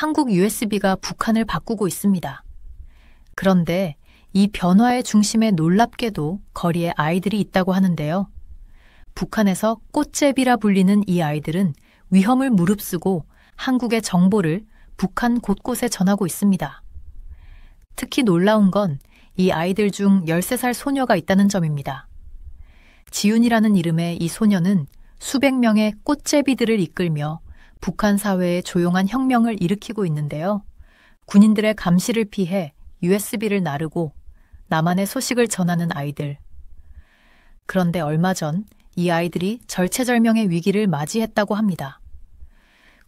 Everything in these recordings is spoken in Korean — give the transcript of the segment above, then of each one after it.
한국 USB가 북한을 바꾸고 있습니다. 그런데 이 변화의 중심에 놀랍게도 거리에 아이들이 있다고 하는데요. 북한에서 꽃제비라 불리는 이 아이들은 위험을 무릅쓰고 한국의 정보를 북한 곳곳에 전하고 있습니다. 특히 놀라운 건 이 아이들 중 13살 소녀가 있다는 점입니다. 지훈이라는 이름의 이 소녀는 수백 명의 꽃제비들을 이끌며 북한 사회에 조용한 혁명을 일으키고 있는데요. 군인들의 감시를 피해 USB를 나르고 나만의 소식을 전하는 아이들. 그런데 얼마 전 이 아이들이 절체절명의 위기를 맞이했다고 합니다.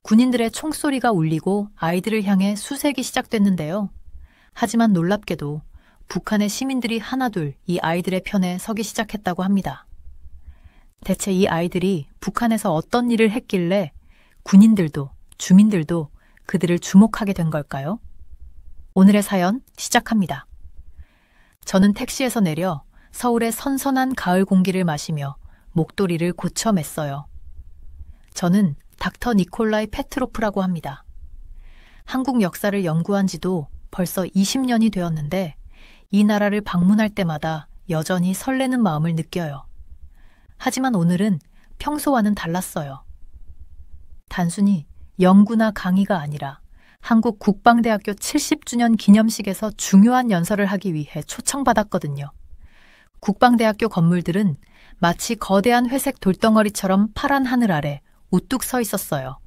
군인들의 총소리가 울리고 아이들을 향해 수색이 시작됐는데요. 하지만 놀랍게도 북한의 시민들이 하나둘 이 아이들의 편에 서기 시작했다고 합니다. 대체 이 아이들이 북한에서 어떤 일을 했길래 군인들도 주민들도 그들을 주목하게 된 걸까요? 오늘의 사연 시작합니다. 저는 택시에서 내려 서울의 선선한 가을 공기를 마시며 목도리를 고쳐 맸어요. 저는 닥터 니콜라이 페트로프라고 합니다. 한국 역사를 연구한 지도 벌써 20년이 되었는데 이 나라를 방문할 때마다 여전히 설레는 마음을 느껴요. 하지만 오늘은 평소와는 달랐어요. 단순히 연구나 강의가 아니라 한국 국방대학교 70주년 기념식에서 중요한 연설을 하기 위해 초청받았거든요. 국방대학교 건물들은 마치 거대한 회색 돌덩어리처럼 파란 하늘 아래 우뚝 서 있었어요.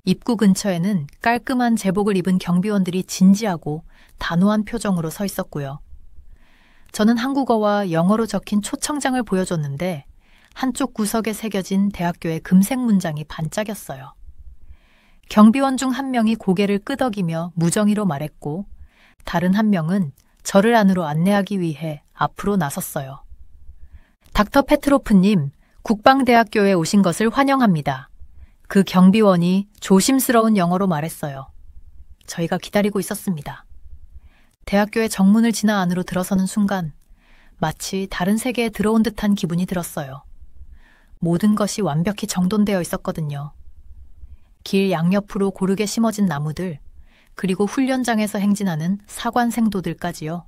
입구 근처에는 깔끔한 제복을 입은 경비원들이 진지하고 단호한 표정으로 서 있었고요. 저는 한국어와 영어로 적힌 초청장을 보여줬는데 한쪽 구석에 새겨진 대학교의 금색 문장이 반짝였어요. 경비원 중 한 명이 고개를 끄덕이며 무정의로 말했고 다른 한 명은 저를 안으로 안내하기 위해 앞으로 나섰어요. 닥터 페트로프님, 국방대학교에 오신 것을 환영합니다. 그 경비원이 조심스러운 영어로 말했어요. 저희가 기다리고 있었습니다. 대학교의 정문을 지나 안으로 들어서는 순간 마치 다른 세계에 들어온 듯한 기분이 들었어요. 모든 것이 완벽히 정돈되어 있었거든요. 길 양옆으로 고르게 심어진 나무들, 그리고 훈련장에서 행진하는 사관생도들까지요.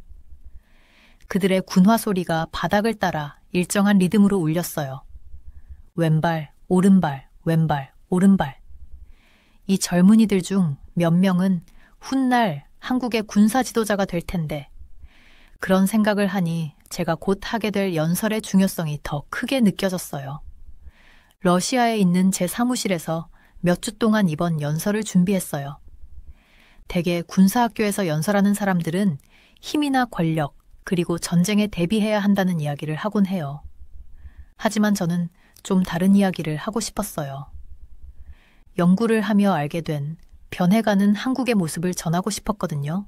그들의 군화 소리가 바닥을 따라 일정한 리듬으로 울렸어요. 왼발, 오른발, 왼발, 오른발. 이 젊은이들 중 몇 명은 훗날 한국의 군사 지도자가 될 텐데 그런 생각을 하니 제가 곧 하게 될 연설의 중요성이 더 크게 느껴졌어요. 러시아에 있는 제 사무실에서 몇 주 동안 이번 연설을 준비했어요. 대개 군사학교에서 연설하는 사람들은 힘이나 권력, 그리고 전쟁에 대비해야 한다는 이야기를 하곤 해요. 하지만 저는 좀 다른 이야기를 하고 싶었어요. 연구를 하며 알게 된 변해가는 한국의 모습을 전하고 싶었거든요.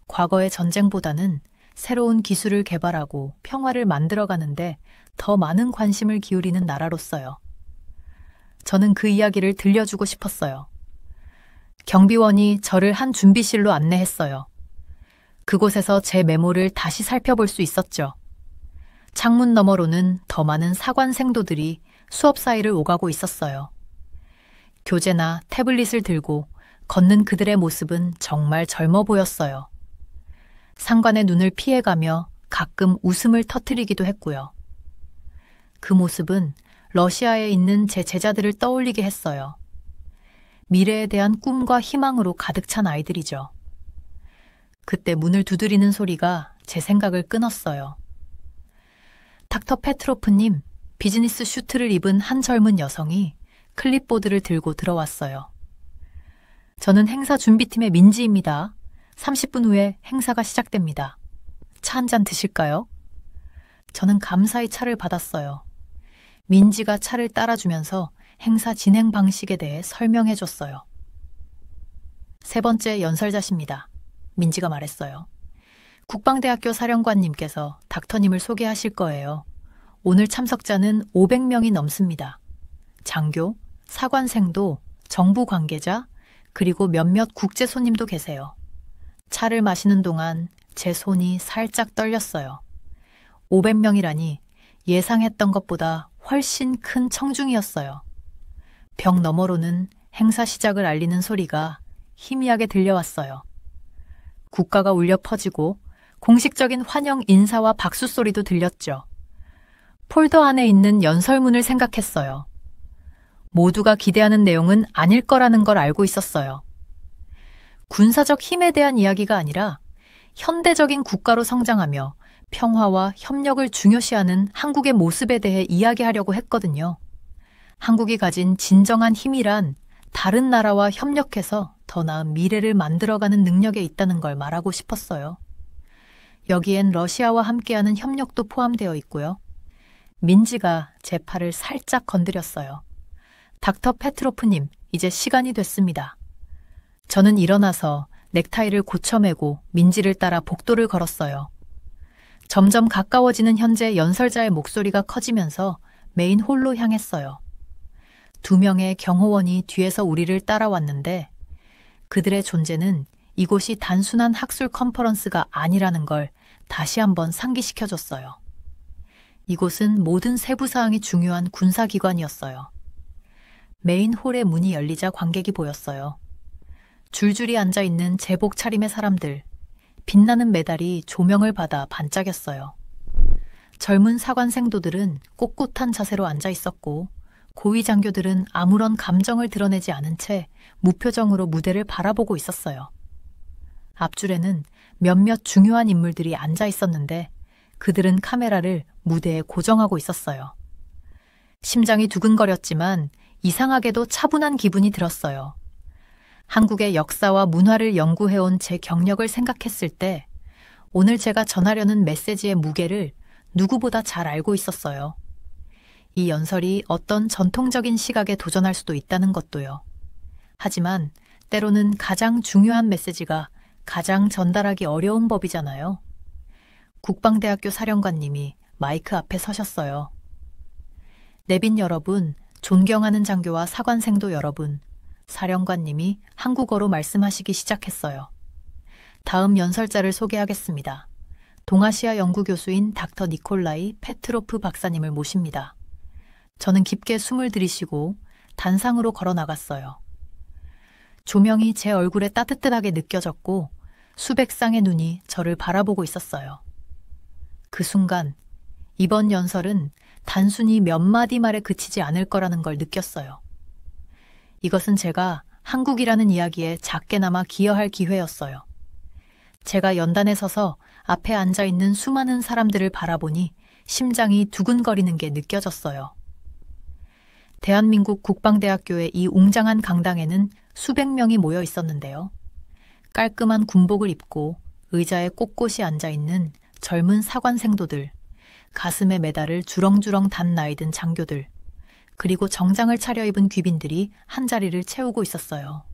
과거의 전쟁보다는 새로운 기술을 개발하고 평화를 만들어가는데 더 많은 관심을 기울이는 나라로서요. 저는 그 이야기를 들려주고 싶었어요. 경비원이 저를 한 준비실로 안내했어요. 그곳에서 제 메모를 다시 살펴볼 수 있었죠. 창문 너머로는 더 많은 사관생도들이 수업 사이를 오가고 있었어요. 교재나 태블릿을 들고 걷는 그들의 모습은 정말 젊어 보였어요. 상관의 눈을 피해가며 가끔 웃음을 터뜨리기도 했고요. 그 모습은 러시아에 있는 제 제자들을 떠올리게 했어요. 미래에 대한 꿈과 희망으로 가득 찬 아이들이죠. 그때 문을 두드리는 소리가 제 생각을 끊었어요. 닥터 페트로프님, 비즈니스 슈트를 입은 한 젊은 여성이 클립보드를 들고 들어왔어요. 저는 행사 준비팀의 민지입니다. 30분 후에 행사가 시작됩니다. 차 한 잔 드실까요? 저는 감사히 차를 받았어요. 민지가 차를 따라주면서 행사 진행 방식에 대해 설명해줬어요. 세 번째 연설자십니다. 민지가 말했어요. 국방대학교 사령관님께서 닥터님을 소개하실 거예요. 오늘 참석자는 500명이 넘습니다. 장교, 사관생도, 정부 관계자, 그리고 몇몇 국제 손님도 계세요. 차를 마시는 동안 제 손이 살짝 떨렸어요. 500명이라니 예상했던 것보다 훨씬 큰 청중이었어요. 벽 너머로는 행사 시작을 알리는 소리가 희미하게 들려왔어요. 국가가 울려 퍼지고 공식적인 환영 인사와 박수 소리도 들렸죠. 폴더 안에 있는 연설문을 생각했어요. 모두가 기대하는 내용은 아닐 거라는 걸 알고 있었어요. 군사적 힘에 대한 이야기가 아니라 현대적인 국가로 성장하며 평화와 협력을 중요시하는 한국의 모습에 대해 이야기하려고 했거든요. 한국이 가진 진정한 힘이란 다른 나라와 협력해서 더 나은 미래를 만들어가는 능력에 있다는 걸 말하고 싶었어요. 여기엔 러시아와 함께하는 협력도 포함되어 있고요. 민지가 제 팔을 살짝 건드렸어요. 닥터 페트로프님, 이제 시간이 됐습니다. 저는 일어나서 넥타이를 고쳐매고 민지를 따라 복도를 걸었어요. 점점 가까워지는 현재 연설자의 목소리가 커지면서 메인 홀로 향했어요. 2명의 경호원이 뒤에서 우리를 따라왔는데 그들의 존재는 이곳이 단순한 학술 컨퍼런스가 아니라는 걸 다시 한번 상기시켜줬어요. 이곳은 모든 세부 사항이 중요한 군사기관이었어요. 메인 홀의 문이 열리자 관객이 보였어요. 줄줄이 앉아있는 제복 차림의 사람들, 빛나는 메달이 조명을 받아 반짝였어요. 젊은 사관생도들은 꼿꼿한 자세로 앉아있었고 고위 장교들은 아무런 감정을 드러내지 않은 채 무표정으로 무대를 바라보고 있었어요. 앞줄에는 몇몇 중요한 인물들이 앉아 있었는데 그들은 카메라를 무대에 고정하고 있었어요. 심장이 두근거렸지만 이상하게도 차분한 기분이 들었어요. 한국의 역사와 문화를 연구해온 제 경력을 생각했을 때 오늘 제가 전하려는 메시지의 무게를 누구보다 잘 알고 있었어요. 이 연설이 어떤 전통적인 시각에 도전할 수도 있다는 것도요. 하지만 때로는 가장 중요한 메시지가 가장 전달하기 어려운 법이잖아요. 국방대학교 사령관님이 마이크 앞에 서셨어요. 내빈 여러분, 존경하는 장교와 사관생도 여러분, 사령관님이 한국어로 말씀하시기 시작했어요. 다음 연설자를 소개하겠습니다. 동아시아 연구교수인 닥터 니콜라이 페트로프 박사님을 모십니다. 저는 깊게 숨을 들이쉬고 단상으로 걸어 나갔어요. 조명이 제 얼굴에 따뜻하게 느껴졌고 수백 쌍의 눈이 저를 바라보고 있었어요. 그 순간 이번 연설은 단순히 몇 마디 말에 그치지 않을 거라는 걸 느꼈어요. 이것은 제가 한국이라는 이야기에 작게나마 기여할 기회였어요. 제가 연단에 서서 앞에 앉아있는 수많은 사람들을 바라보니 심장이 두근거리는 게 느껴졌어요. 대한민국 국방대학교의 이 웅장한 강당에는 수백 명이 모여 있었는데요. 깔끔한 군복을 입고 의자에 꼿꼿이 앉아있는 젊은 사관생도들, 가슴에 메달을 주렁주렁 단 나이든 장교들, 그리고 정장을 차려입은 귀빈들이 한자리를 채우고 있었어요.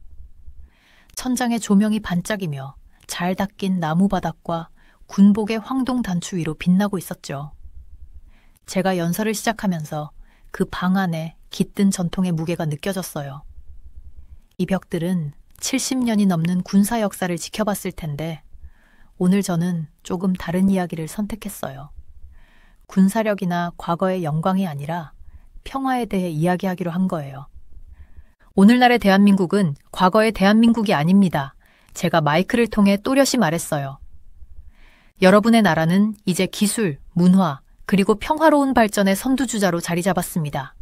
천장에 조명이 반짝이며 잘 닦인 나무바닥과 군복의 황동 단추 위로 빛나고 있었죠. 제가 연설을 시작하면서 그 방 안에 깃든 전통의 무게가 느껴졌어요. 이 벽들은 70년이 넘는 군사 역사를 지켜봤을 텐데 오늘 저는 조금 다른 이야기를 선택했어요. 군사력이나 과거의 영광이 아니라 평화에 대해 이야기하기로 한 거예요. 오늘날의 대한민국은 과거의 대한민국이 아닙니다. 제가 마이크를 통해 또렷이 말했어요. 여러분의 나라는 이제 기술, 문화, 그리고 평화로운 발전의 선두주자로 자리 잡았습니다.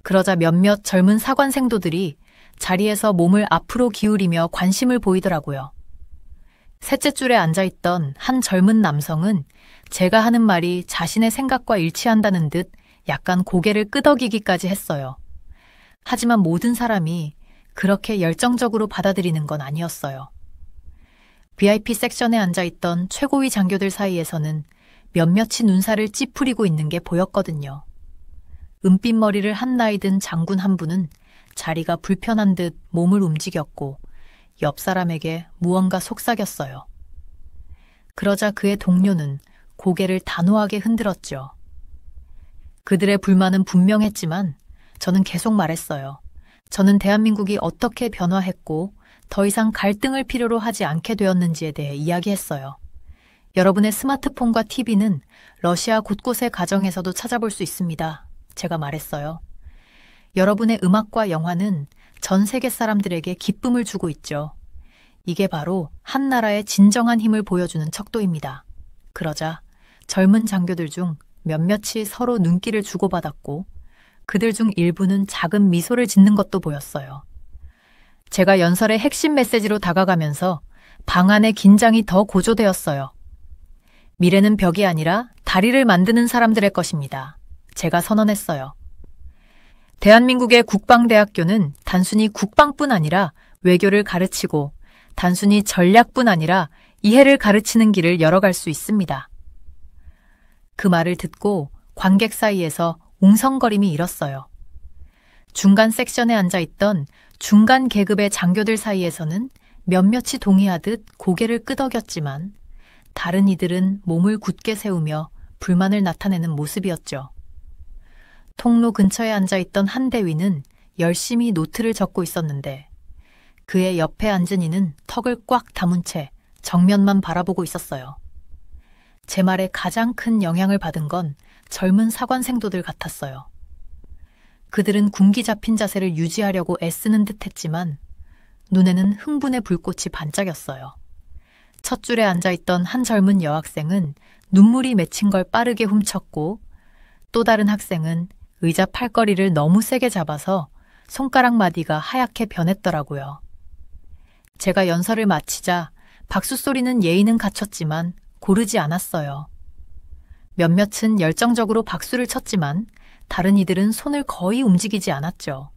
그러자 몇몇 젊은 사관생도들이 자리에서 몸을 앞으로 기울이며 관심을 보이더라고요. 셋째 줄에 앉아있던 한 젊은 남성은 제가 하는 말이 자신의 생각과 일치한다는 듯 약간 고개를 끄덕이기까지 했어요. 하지만 모든 사람이 그렇게 열정적으로 받아들이는 건 아니었어요. VIP 섹션에 앉아있던 최고위 장교들 사이에서는 몇몇이 눈살을 찌푸리고 있는 게 보였거든요. 은빛 머리를 한 나이 든 장군 한 분은 자리가 불편한 듯 몸을 움직였고 옆 사람에게 무언가 속삭였어요. 그러자 그의 동료는 고개를 단호하게 흔들었죠. 그들의 불만은 분명했지만 저는 계속 말했어요. 저는 대한민국이 어떻게 변화했고 더 이상 갈등을 필요로 하지 않게 되었는지에 대해 이야기했어요. 여러분의 스마트폰과 TV는 러시아 곳곳의 가정에서도 찾아볼 수 있습니다. 제가 말했어요. 여러분의 음악과 영화는 전 세계 사람들에게 기쁨을 주고 있죠. 이게 바로 한 나라의 진정한 힘을 보여주는 척도입니다. 그러자 젊은 장교들 중 몇몇이 서로 눈길을 주고받았고 그들 중 일부는 작은 미소를 짓는 것도 보였어요. 제가 연설의 핵심 메시지로 다가가면서 방 안의 긴장이 더 고조되었어요. 미래는 벽이 아니라 다리를 만드는 사람들의 것입니다. 제가 선언했어요. 대한민국의 국방대학교는 단순히 국방뿐 아니라 외교를 가르치고 단순히 전략뿐 아니라 이해를 가르치는 길을 열어갈 수 있습니다. 그 말을 듣고 관객 사이에서 웅성거림이 일었어요. 중간 섹션에 앉아있던 중간 계급의 장교들 사이에서는 몇몇이 동의하듯 고개를 끄덕였지만 다른 이들은 몸을 굳게 세우며 불만을 나타내는 모습이었죠. 통로 근처에 앉아있던 한 대위는 열심히 노트를 적고 있었는데 그의 옆에 앉은 이는 턱을 꽉 다문 채 정면만 바라보고 있었어요. 제 말에 가장 큰 영향을 받은 건 젊은 사관생도들 같았어요. 그들은 군기 잡힌 자세를 유지하려고 애쓰는 듯 했지만 눈에는 흥분의 불꽃이 반짝였어요. 첫 줄에 앉아있던 한 젊은 여학생은 눈물이 맺힌 걸 빠르게 훔쳤고 또 다른 학생은 의자 팔걸이를 너무 세게 잡아서 손가락 마디가 하얗게 변했더라고요. 제가 연설을 마치자 박수 소리는 예의는 갖췄지만 고르지 않았어요. 몇몇은 열정적으로 박수를 쳤지만 다른 이들은 손을 거의 움직이지 않았죠.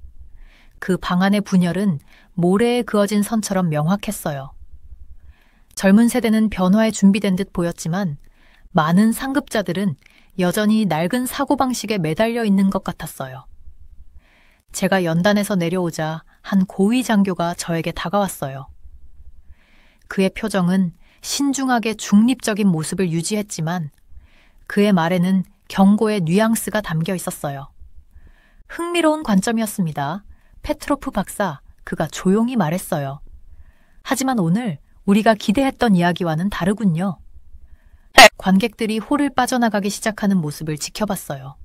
그 방 안의 분열은 모래에 그어진 선처럼 명확했어요. 젊은 세대는 변화에 준비된 듯 보였지만 많은 상급자들은 여전히 낡은 사고방식에 매달려 있는 것 같았어요. 제가 연단에서 내려오자 한 고위 장교가 저에게 다가왔어요. 그의 표정은 신중하게 중립적인 모습을 유지했지만 그의 말에는 경고의 뉘앙스가 담겨 있었어요. 흥미로운 관점이었습니다. 페트로프 박사, 그가 조용히 말했어요. 하지만 오늘 우리가 기대했던 이야기와는 다르군요. 관객들이 홀을 빠져나가기 시작하는 모습을 지켜봤어요.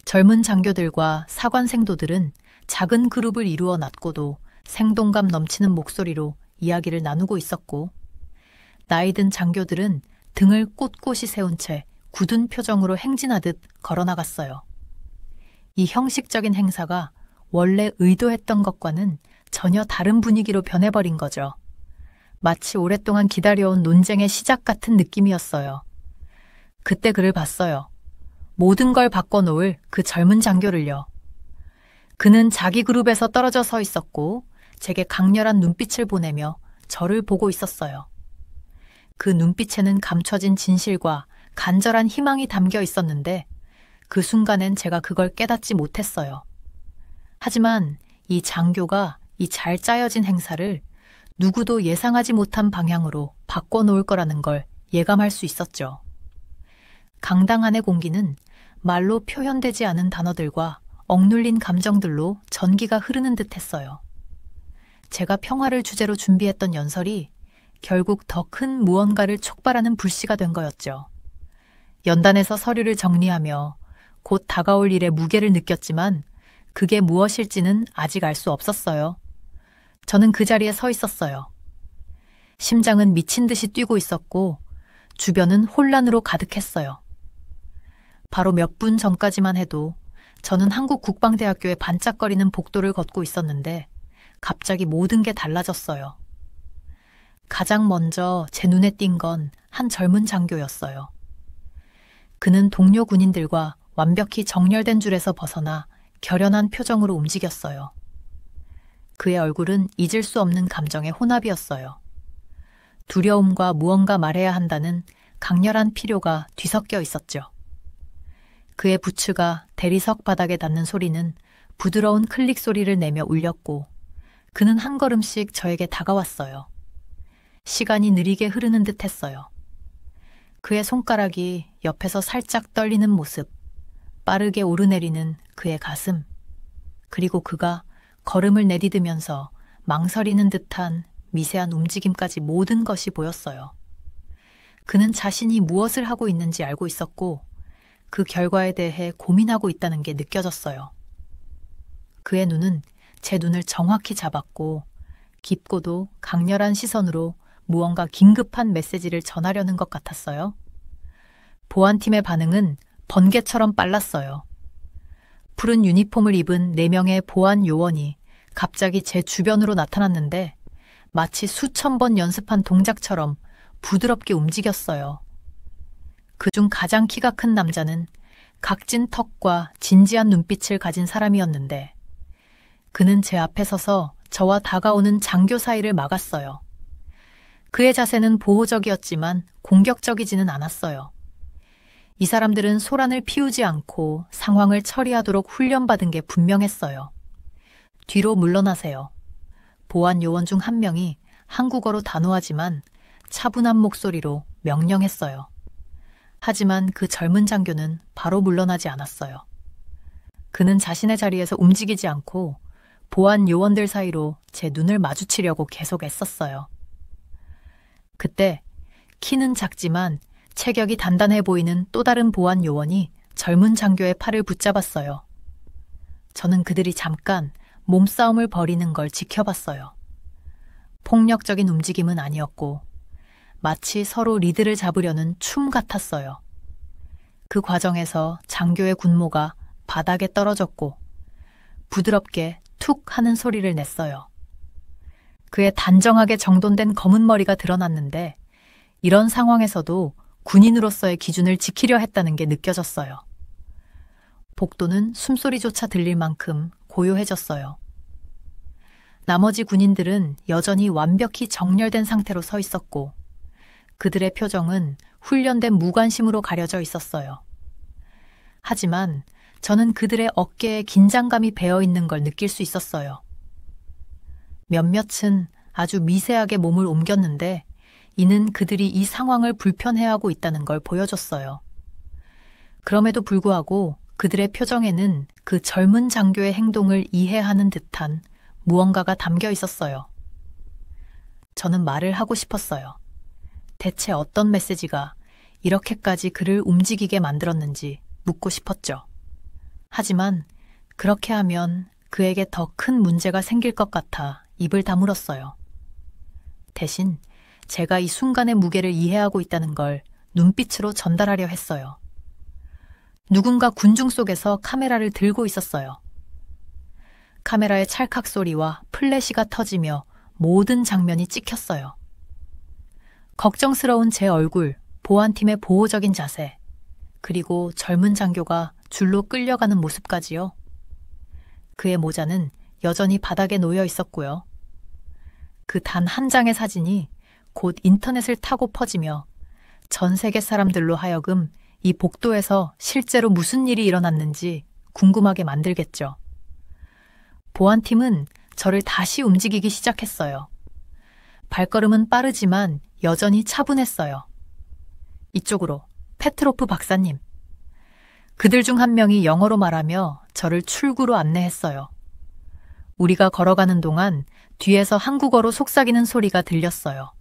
젊은 장교들과 사관생도들은 작은 그룹을 이루어 놨고도 생동감 넘치는 목소리로 이야기를 나누고 있었고 나이든 장교들은 등을 꼿꼿이 세운 채 굳은 표정으로 행진하듯 걸어나갔어요. 이 형식적인 행사가 원래 의도했던 것과는 전혀 다른 분위기로 변해버린 거죠. 마치 오랫동안 기다려온 논쟁의 시작 같은 느낌이었어요. 그때 그를 봤어요. 모든 걸 바꿔놓을 그 젊은 장교를요. 그는 자기 그룹에서 떨어져 서 있었고 제게 강렬한 눈빛을 보내며 저를 보고 있었어요. 그 눈빛에는 감춰진 진실과 간절한 희망이 담겨 있었는데 그 순간엔 제가 그걸 깨닫지 못했어요. 하지만 이 장교가 이 잘 짜여진 행사를 누구도 예상하지 못한 방향으로 바꿔놓을 거라는 걸 예감할 수 있었죠. 강당 안의 공기는 말로 표현되지 않은 단어들과 억눌린 감정들로 전기가 흐르는 듯 했어요. 제가 평화를 주제로 준비했던 연설이 결국 더 큰 무언가를 촉발하는 불씨가 된 거였죠. 연단에서 서류를 정리하며 곧 다가올 일의 무게를 느꼈지만 그게 무엇일지는 아직 알 수 없었어요. 저는 그 자리에 서 있었어요. 심장은 미친 듯이 뛰고 있었고 주변은 혼란으로 가득했어요. 바로 몇 분 전까지만 해도 저는 한국국방대학교의 반짝거리는 복도를 걷고 있었는데 갑자기 모든 게 달라졌어요. 가장 먼저 제 눈에 띈 건 한 젊은 장교였어요. 그는 동료 군인들과 완벽히 정렬된 줄에서 벗어나 결연한 표정으로 움직였어요. 그의 얼굴은 잊을 수 없는 감정의 혼합이었어요. 두려움과 무언가 말해야 한다는 강렬한 필요가 뒤섞여 있었죠. 그의 부츠가 대리석 바닥에 닿는 소리는 부드러운 클릭 소리를 내며 울렸고 그는 한 걸음씩 저에게 다가왔어요. 시간이 느리게 흐르는 듯 했어요. 그의 손가락이 옆에서 살짝 떨리는 모습, 빠르게 오르내리는 그의 가슴, 그리고 그가 걸음을 내디디면서 망설이는 듯한 미세한 움직임까지 모든 것이 보였어요. 그는 자신이 무엇을 하고 있는지 알고 있었고 그 결과에 대해 고민하고 있다는 게 느껴졌어요. 그의 눈은 제 눈을 정확히 잡았고 깊고도 강렬한 시선으로 무언가 긴급한 메시지를 전하려는 것 같았어요. 보안팀의 반응은 번개처럼 빨랐어요. 푸른 유니폼을 입은 4명의 보안 요원이 갑자기 제 주변으로 나타났는데 마치 수천 번 연습한 동작처럼 부드럽게 움직였어요. 그중 가장 키가 큰 남자는 각진 턱과 진지한 눈빛을 가진 사람이었는데 그는 제 앞에 서서 저와 다가오는 장교 사이를 막았어요. 그의 자세는 보호적이었지만 공격적이지는 않았어요. 이 사람들은 소란을 피우지 않고 상황을 처리하도록 훈련받은 게 분명했어요. 뒤로 물러나세요. 보안 요원 중 한 명이 한국어로 단호하지만 차분한 목소리로 명령했어요. 하지만 그 젊은 장교는 바로 물러나지 않았어요. 그는 자신의 자리에서 움직이지 않고 보안 요원들 사이로 제 눈을 마주치려고 계속 애썼어요. 그때 키는 작지만 체격이 단단해 보이는 또 다른 보안 요원이 젊은 장교의 팔을 붙잡았어요. 저는 그들이 잠깐 몸싸움을 벌이는 걸 지켜봤어요. 폭력적인 움직임은 아니었고 마치 서로 리드를 잡으려는 춤 같았어요. 그 과정에서 장교의 군모가 바닥에 떨어졌고 부드럽게 툭 하는 소리를 냈어요. 그의 단정하게 정돈된 검은 머리가 드러났는데 이런 상황에서도 군인으로서의 기준을 지키려 했다는 게 느껴졌어요. 복도는 숨소리조차 들릴 만큼 고요해졌어요. 나머지 군인들은 여전히 완벽히 정렬된 상태로 서 있었고 그들의 표정은 훈련된 무관심으로 가려져 있었어요. 하지만 저는 그들의 어깨에 긴장감이 배어 있는 걸 느낄 수 있었어요. 몇몇은 아주 미세하게 몸을 옮겼는데 이는 그들이 이 상황을 불편해하고 있다는 걸 보여줬어요. 그럼에도 불구하고 그들의 표정에는 그 젊은 장교의 행동을 이해하는 듯한 무언가가 담겨 있었어요. 저는 말을 하고 싶었어요. 대체 어떤 메시지가 이렇게까지 그를 움직이게 만들었는지 묻고 싶었죠. 하지만 그렇게 하면 그에게 더 큰 문제가 생길 것 같아 입을 다물었어요. 대신 제가 이 순간의 무게를 이해하고 있다는 걸 눈빛으로 전달하려 했어요. 누군가 군중 속에서 카메라를 들고 있었어요. 카메라의 찰칵 소리와 플래시가 터지며 모든 장면이 찍혔어요. 걱정스러운 제 얼굴, 보안팀의 보호적인 자세, 그리고 젊은 장교가 줄로 끌려가는 모습까지요. 그의 모자는 여전히 바닥에 놓여 있었고요. 그 단 한 장의 사진이 곧 인터넷을 타고 퍼지며 전 세계 사람들로 하여금 이 복도에서 실제로 무슨 일이 일어났는지 궁금하게 만들겠죠. 보안팀은 저를 다시 움직이기 시작했어요. 발걸음은 빠르지만 여전히 차분했어요. 이쪽으로, 페트로프 박사님. 그들 중 한 명이 영어로 말하며 저를 출구로 안내했어요. 우리가 걸어가는 동안 뒤에서 한국어로 속삭이는 소리가 들렸어요.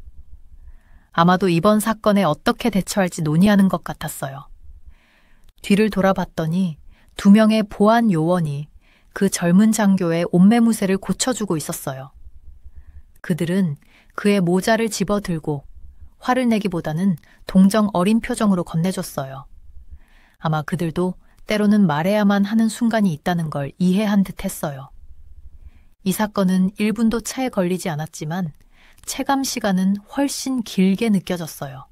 아마도 이번 사건에 어떻게 대처할지 논의하는 것 같았어요. 뒤를 돌아봤더니 2명의 보안 요원이 그 젊은 장교의 옷매무새를 고쳐주고 있었어요. 그들은 그의 모자를 집어들고 화를 내기보다는 동정 어린 표정으로 건네줬어요. 아마 그들도 때로는 말해야만 하는 순간이 있다는 걸 이해한 듯 했어요. 이 사건은 1분도 차에 걸리지 않았지만 체감 시간은 훨씬 길게 느껴졌어요.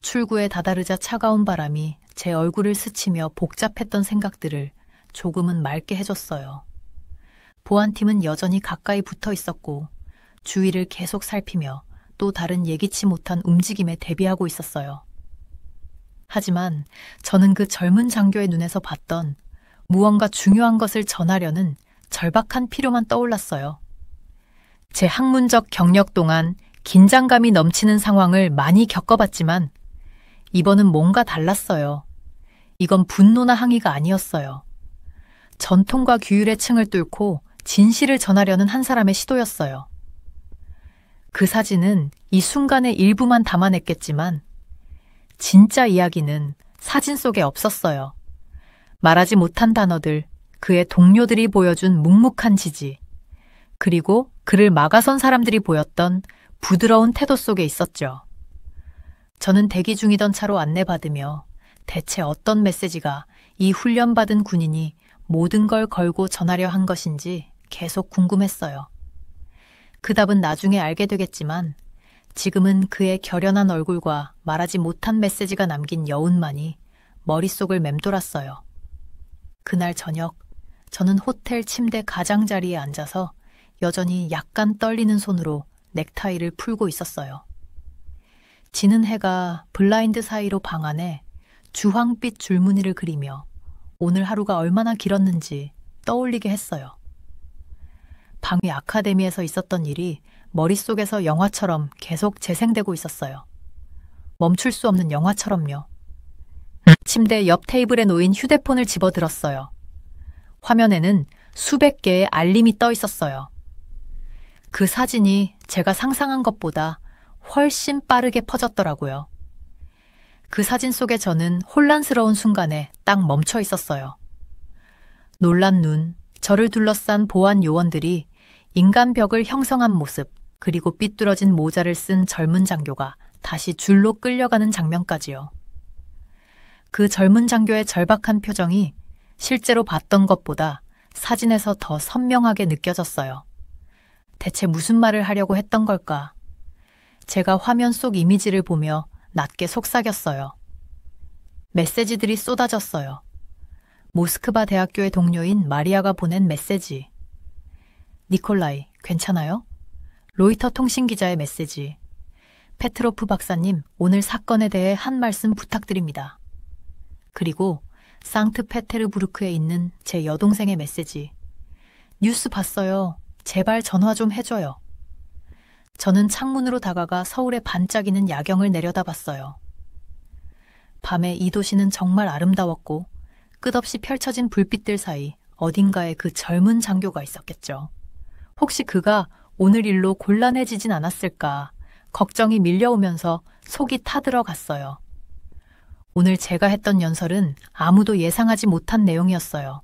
출구에 다다르자 차가운 바람이 제 얼굴을 스치며 복잡했던 생각들을 조금은 맑게 해줬어요. 보안팀은 여전히 가까이 붙어 있었고 주위를 계속 살피며 또 다른 예기치 못한 움직임에 대비하고 있었어요. 하지만 저는 그 젊은 장교의 눈에서 봤던 무언가 중요한 것을 전하려는 절박한 필요만 떠올랐어요. 제 학문적 경력 동안 긴장감이 넘치는 상황을 많이 겪어봤지만 이번은 뭔가 달랐어요. 이건 분노나 항의가 아니었어요. 전통과 규율의 층을 뚫고 진실을 전하려는 한 사람의 시도였어요. 그 사진은 이 순간의 일부만 담아냈겠지만 진짜 이야기는 사진 속에 없었어요. 말하지 못한 단어들, 그의 동료들이 보여준 묵묵한 지지, 그리고 그를 막아선 사람들이 보였던 부드러운 태도 속에 있었죠. 저는 대기 중이던 차로 안내받으며 대체 어떤 메시지가 이 훈련받은 군인이 모든 걸 걸고 전하려 한 것인지 계속 궁금했어요. 그 답은 나중에 알게 되겠지만 지금은 그의 결연한 얼굴과 말하지 못한 메시지가 남긴 여운만이 머릿속을 맴돌았어요. 그날 저녁, 저는 호텔 침대 가장자리에 앉아서 여전히 약간 떨리는 손으로 넥타이를 풀고 있었어요. 지는 해가 블라인드 사이로 방 안에 주황빛 줄무늬를 그리며 오늘 하루가 얼마나 길었는지 떠올리게 했어요. 방위 아카데미에서 있었던 일이 머릿속에서 영화처럼 계속 재생되고 있었어요. 멈출 수 없는 영화처럼요. 침대 옆 테이블에 놓인 휴대폰을 집어들었어요. 화면에는 수백 개의 알림이 떠 있었어요. 그 사진이 제가 상상한 것보다 훨씬 빠르게 퍼졌더라고요. 그 사진 속에 저는 혼란스러운 순간에 딱 멈춰 있었어요. 놀란 눈, 저를 둘러싼 보안 요원들이 인간 벽을 형성한 모습, 그리고 삐뚤어진 모자를 쓴 젊은 장교가 다시 줄로 끌려가는 장면까지요. 그 젊은 장교의 절박한 표정이 실제로 봤던 것보다 사진에서 더 선명하게 느껴졌어요. 대체 무슨 말을 하려고 했던 걸까? 제가 화면 속 이미지를 보며 낮게 속삭였어요. 메시지들이 쏟아졌어요. 모스크바 대학교의 동료인 마리아가 보낸 메시지. 니콜라이, 괜찮아요? 로이터 통신 기자의 메시지. 페트로프 박사님, 오늘 사건에 대해 한 말씀 부탁드립니다. 그리고 상트페테르부르크에 있는 제 여동생의 메시지. 뉴스 봤어요. 제발 전화 좀 해줘요. 저는 창문으로 다가가 서울의 반짝이는 야경을 내려다봤어요. 밤에 이 도시는 정말 아름다웠고 끝없이 펼쳐진 불빛들 사이 어딘가에 그 젊은 장교가 있었겠죠. 혹시 그가 오늘 일로 곤란해지진 않았을까 걱정이 밀려오면서 속이 타들어갔어요. 오늘 제가 했던 연설은 아무도 예상하지 못한 내용이었어요.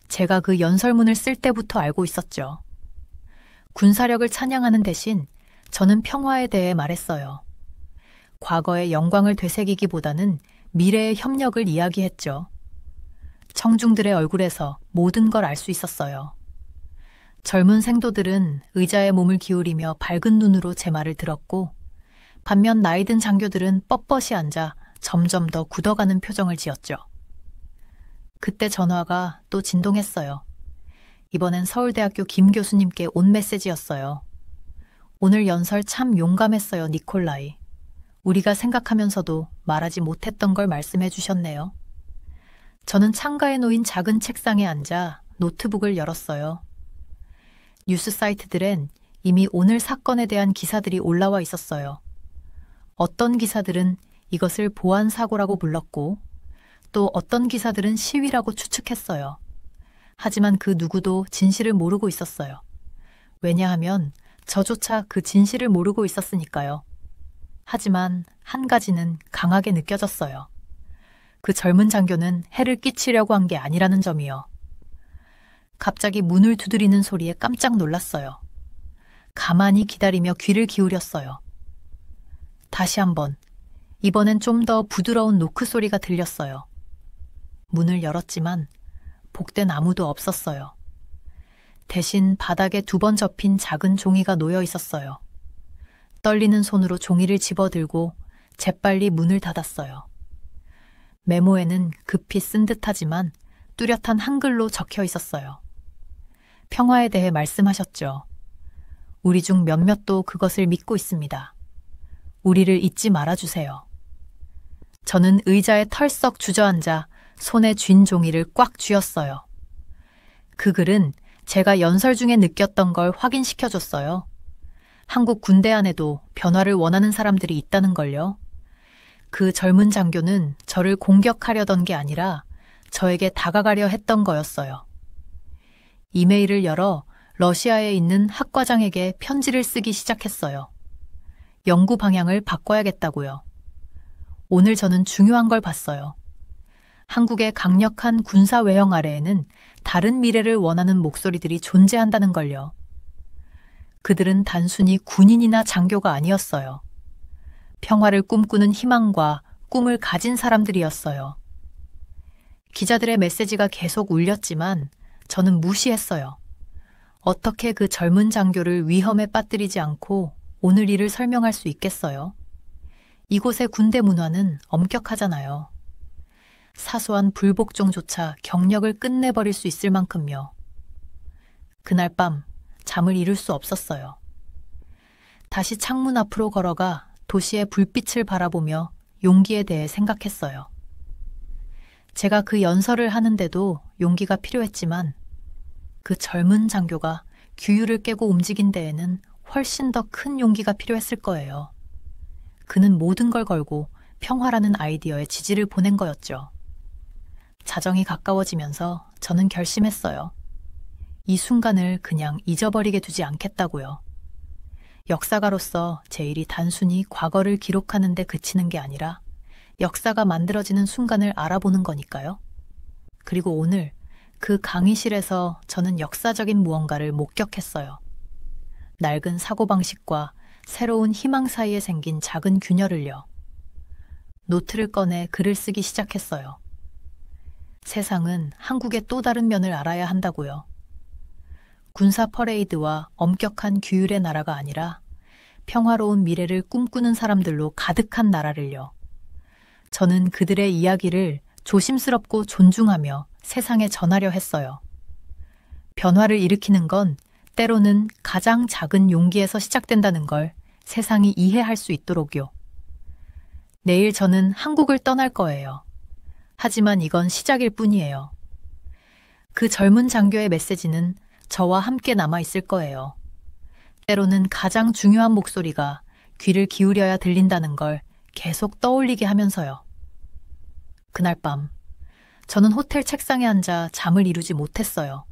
제가 그 연설문을 쓸 때부터 알고 있었죠. 군사력을 찬양하는 대신 저는 평화에 대해 말했어요. 과거의 영광을 되새기기보다는 미래의 협력을 이야기했죠. 청중들의 얼굴에서 모든 걸 알 수 있었어요. 젊은 생도들은 의자에 몸을 기울이며 밝은 눈으로 제 말을 들었고 반면 나이든 장교들은 뻣뻣이 앉아 점점 더 굳어가는 표정을 지었죠. 그때 전화가 또 진동했어요. 이번엔 서울대학교 김 교수님께 온 메시지였어요. 오늘 연설 참 용감했어요, 니콜라이. 우리가 생각하면서도 말하지 못했던 걸 말씀해 주셨네요. 저는 창가에 놓인 작은 책상에 앉아 노트북을 열었어요. 뉴스 사이트들엔 이미 오늘 사건에 대한 기사들이 올라와 있었어요. 어떤 기사들은 이것을 보안 사고라고 불렀고 또 어떤 기사들은 시위라고 추측했어요. 하지만 그 누구도 진실을 모르고 있었어요. 왜냐하면 저조차 그 진실을 모르고 있었으니까요. 하지만 한 가지는 강하게 느껴졌어요. 그 젊은 장교는 해를 끼치려고 한 게 아니라는 점이요. 갑자기 문을 두드리는 소리에 깜짝 놀랐어요. 가만히 기다리며 귀를 기울였어요. 다시 한번, 이번엔 좀 더 부드러운 노크 소리가 들렸어요. 문을 열었지만 복된 아무도 없었어요. 대신 바닥에 2번 접힌 작은 종이가 놓여 있었어요. 떨리는 손으로 종이를 집어들고 재빨리 문을 닫았어요. 메모에는 급히 쓴 듯하지만 뚜렷한 한글로 적혀 있었어요. 평화에 대해 말씀하셨죠. 우리 중 몇몇도 그것을 믿고 있습니다. 우리를 잊지 말아주세요. 저는 의자에 털썩 주저앉아 손에 쥔 종이를 꽉 쥐었어요. 그 글은 제가 연설 중에 느꼈던 걸 확인시켜줬어요. 한국 군대 안에도 변화를 원하는 사람들이 있다는 걸요. 그 젊은 장교는 저를 공격하려던 게 아니라 저에게 다가가려 했던 거였어요. 이메일을 열어 러시아에 있는 학과장에게 편지를 쓰기 시작했어요. 연구 방향을 바꿔야겠다고요. 오늘 저는 중요한 걸 봤어요. 한국의 강력한 군사 외형 아래에는 다른 미래를 원하는 목소리들이 존재한다는 걸요. 그들은 단순히 군인이나 장교가 아니었어요. 평화를 꿈꾸는 희망과 꿈을 가진 사람들이었어요. 기자들의 메시지가 계속 울렸지만 저는 무시했어요. 어떻게 그 젊은 장교를 위험에 빠뜨리지 않고 오늘 일을 설명할 수 있겠어요? 이곳의 군대 문화는 엄격하잖아요. 사소한 불복종조차 경력을 끝내버릴 수 있을 만큼요. 그날 밤 잠을 이룰 수 없었어요. 다시 창문 앞으로 걸어가 도시의 불빛을 바라보며 용기에 대해 생각했어요. 제가 그 연설을 하는데도 용기가 필요했지만 그 젊은 장교가 규율을 깨고 움직인 데에는 훨씬 더 큰 용기가 필요했을 거예요. 그는 모든 걸 걸고 평화라는 아이디어에 지지를 보낸 거였죠. 자정이 가까워지면서 저는 결심했어요. 이 순간을 그냥 잊어버리게 두지 않겠다고요. 역사가로서 제 일이 단순히 과거를 기록하는 데 그치는 게 아니라 역사가 만들어지는 순간을 알아보는 거니까요. 그리고 오늘 그 강의실에서 저는 역사적인 무언가를 목격했어요. 낡은 사고방식과 새로운 희망 사이에 생긴 작은 균열을요. 노트를 꺼내 글을 쓰기 시작했어요. 세상은 한국의 또 다른 면을 알아야 한다고요. 군사 퍼레이드와 엄격한 규율의 나라가 아니라 평화로운 미래를 꿈꾸는 사람들로 가득한 나라를요. 저는 그들의 이야기를 조심스럽고 존중하며 세상에 전하려 했어요. 변화를 일으키는 건 때로는 가장 작은 용기에서 시작된다는 걸 세상이 이해할 수 있도록요. 내일 저는 한국을 떠날 거예요. 하지만 이건 시작일 뿐이에요. 그 젊은 장교의 메시지는 저와 함께 남아있을 거예요. 때로는 가장 중요한 목소리가 귀를 기울여야 들린다는 걸 계속 떠올리게 하면서요. 그날 밤, 저는 호텔 책상에 앉아 잠을 이루지 못했어요.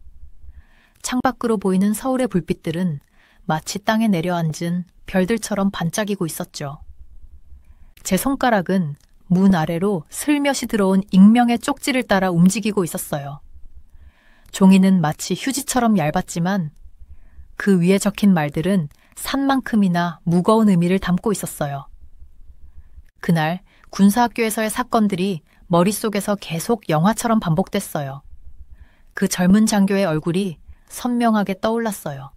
창밖으로 보이는 서울의 불빛들은 마치 땅에 내려앉은 별들처럼 반짝이고 있었죠. 제 손가락은 문 아래로 슬며시 들어온 익명의 쪽지를 따라 움직이고 있었어요. 종이는 마치 휴지처럼 얇았지만 그 위에 적힌 말들은 산만큼이나 무거운 의미를 담고 있었어요. 그날 군사학교에서의 사건들이 머릿속에서 계속 영화처럼 반복됐어요. 그 젊은 장교의 얼굴이 선명하게 떠올랐어요.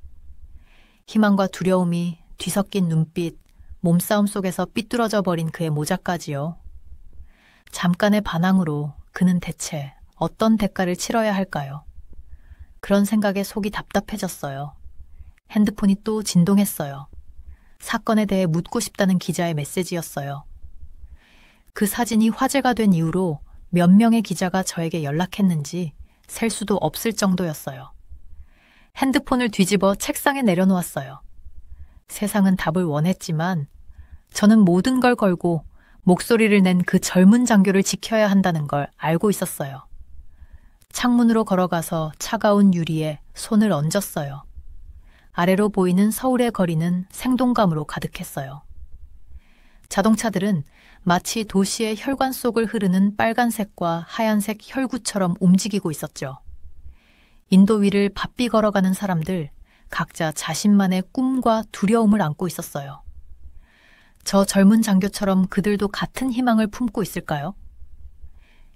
희망과 두려움이 뒤섞인 눈빛, 몸싸움 속에서 삐뚤어져 버린 그의 모자까지요. 잠깐의 반항으로 그는 대체 어떤 대가를 치러야 할까요? 그런 생각에 속이 답답해졌어요. 핸드폰이 또 진동했어요. 사건에 대해 묻고 싶다는 기자의 메시지였어요. 그 사진이 화제가 된 이후로 몇 명의 기자가 저에게 연락했는지 셀 수도 없을 정도였어요. 핸드폰을 뒤집어 책상에 내려놓았어요. 세상은 답을 원했지만 저는 모든 걸 걸고 목소리를 낸 그 젊은 장교를 지켜야 한다는 걸 알고 있었어요. 창문으로 걸어가서 차가운 유리에 손을 얹었어요. 아래로 보이는 서울의 거리는 생동감으로 가득했어요. 자동차들은 마치 도시의 혈관 속을 흐르는 빨간색과 하얀색 혈구처럼 움직이고 있었죠. 인도 위를 바삐 걸어가는 사람들, 각자 자신만의 꿈과 두려움을 안고 있었어요. 저 젊은 장교처럼 그들도 같은 희망을 품고 있을까요?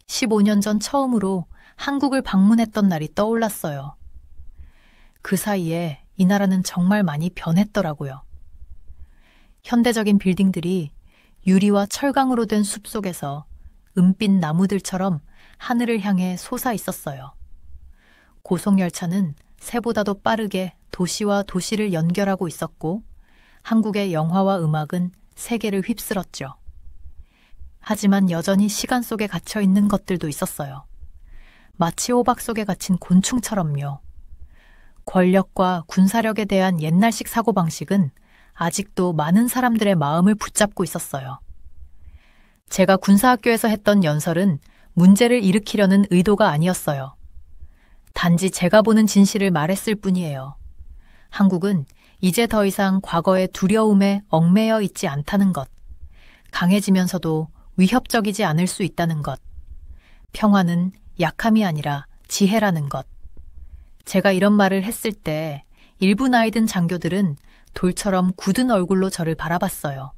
15년 전 처음으로 한국을 방문했던 날이 떠올랐어요. 그 사이에 이 나라는 정말 많이 변했더라고요. 현대적인 빌딩들이 유리와 철강으로 된 숲속에서 은빛 나무들처럼 하늘을 향해 솟아 있었어요. 고속열차는 새보다도 빠르게 도시와 도시를 연결하고 있었고 한국의 영화와 음악은 세계를 휩쓸었죠. 하지만 여전히 시간 속에 갇혀 있는 것들도 있었어요. 마치 호박 속에 갇힌 곤충처럼요. 권력과 군사력에 대한 옛날식 사고방식은 아직도 많은 사람들의 마음을 붙잡고 있었어요. 제가 군사학교에서 했던 연설은 문제를 일으키려는 의도가 아니었어요. 단지 제가 보는 진실을 말했을 뿐이에요. 한국은 이제 더 이상 과거의 두려움에 얽매여 있지 않다는 것, 강해지면서도 위협적이지 않을 수 있다는 것, 평화는 약함이 아니라 지혜라는 것, 제가 이런 말을 했을 때 일부 나이 든 장교들은 돌처럼 굳은 얼굴로 저를 바라봤어요.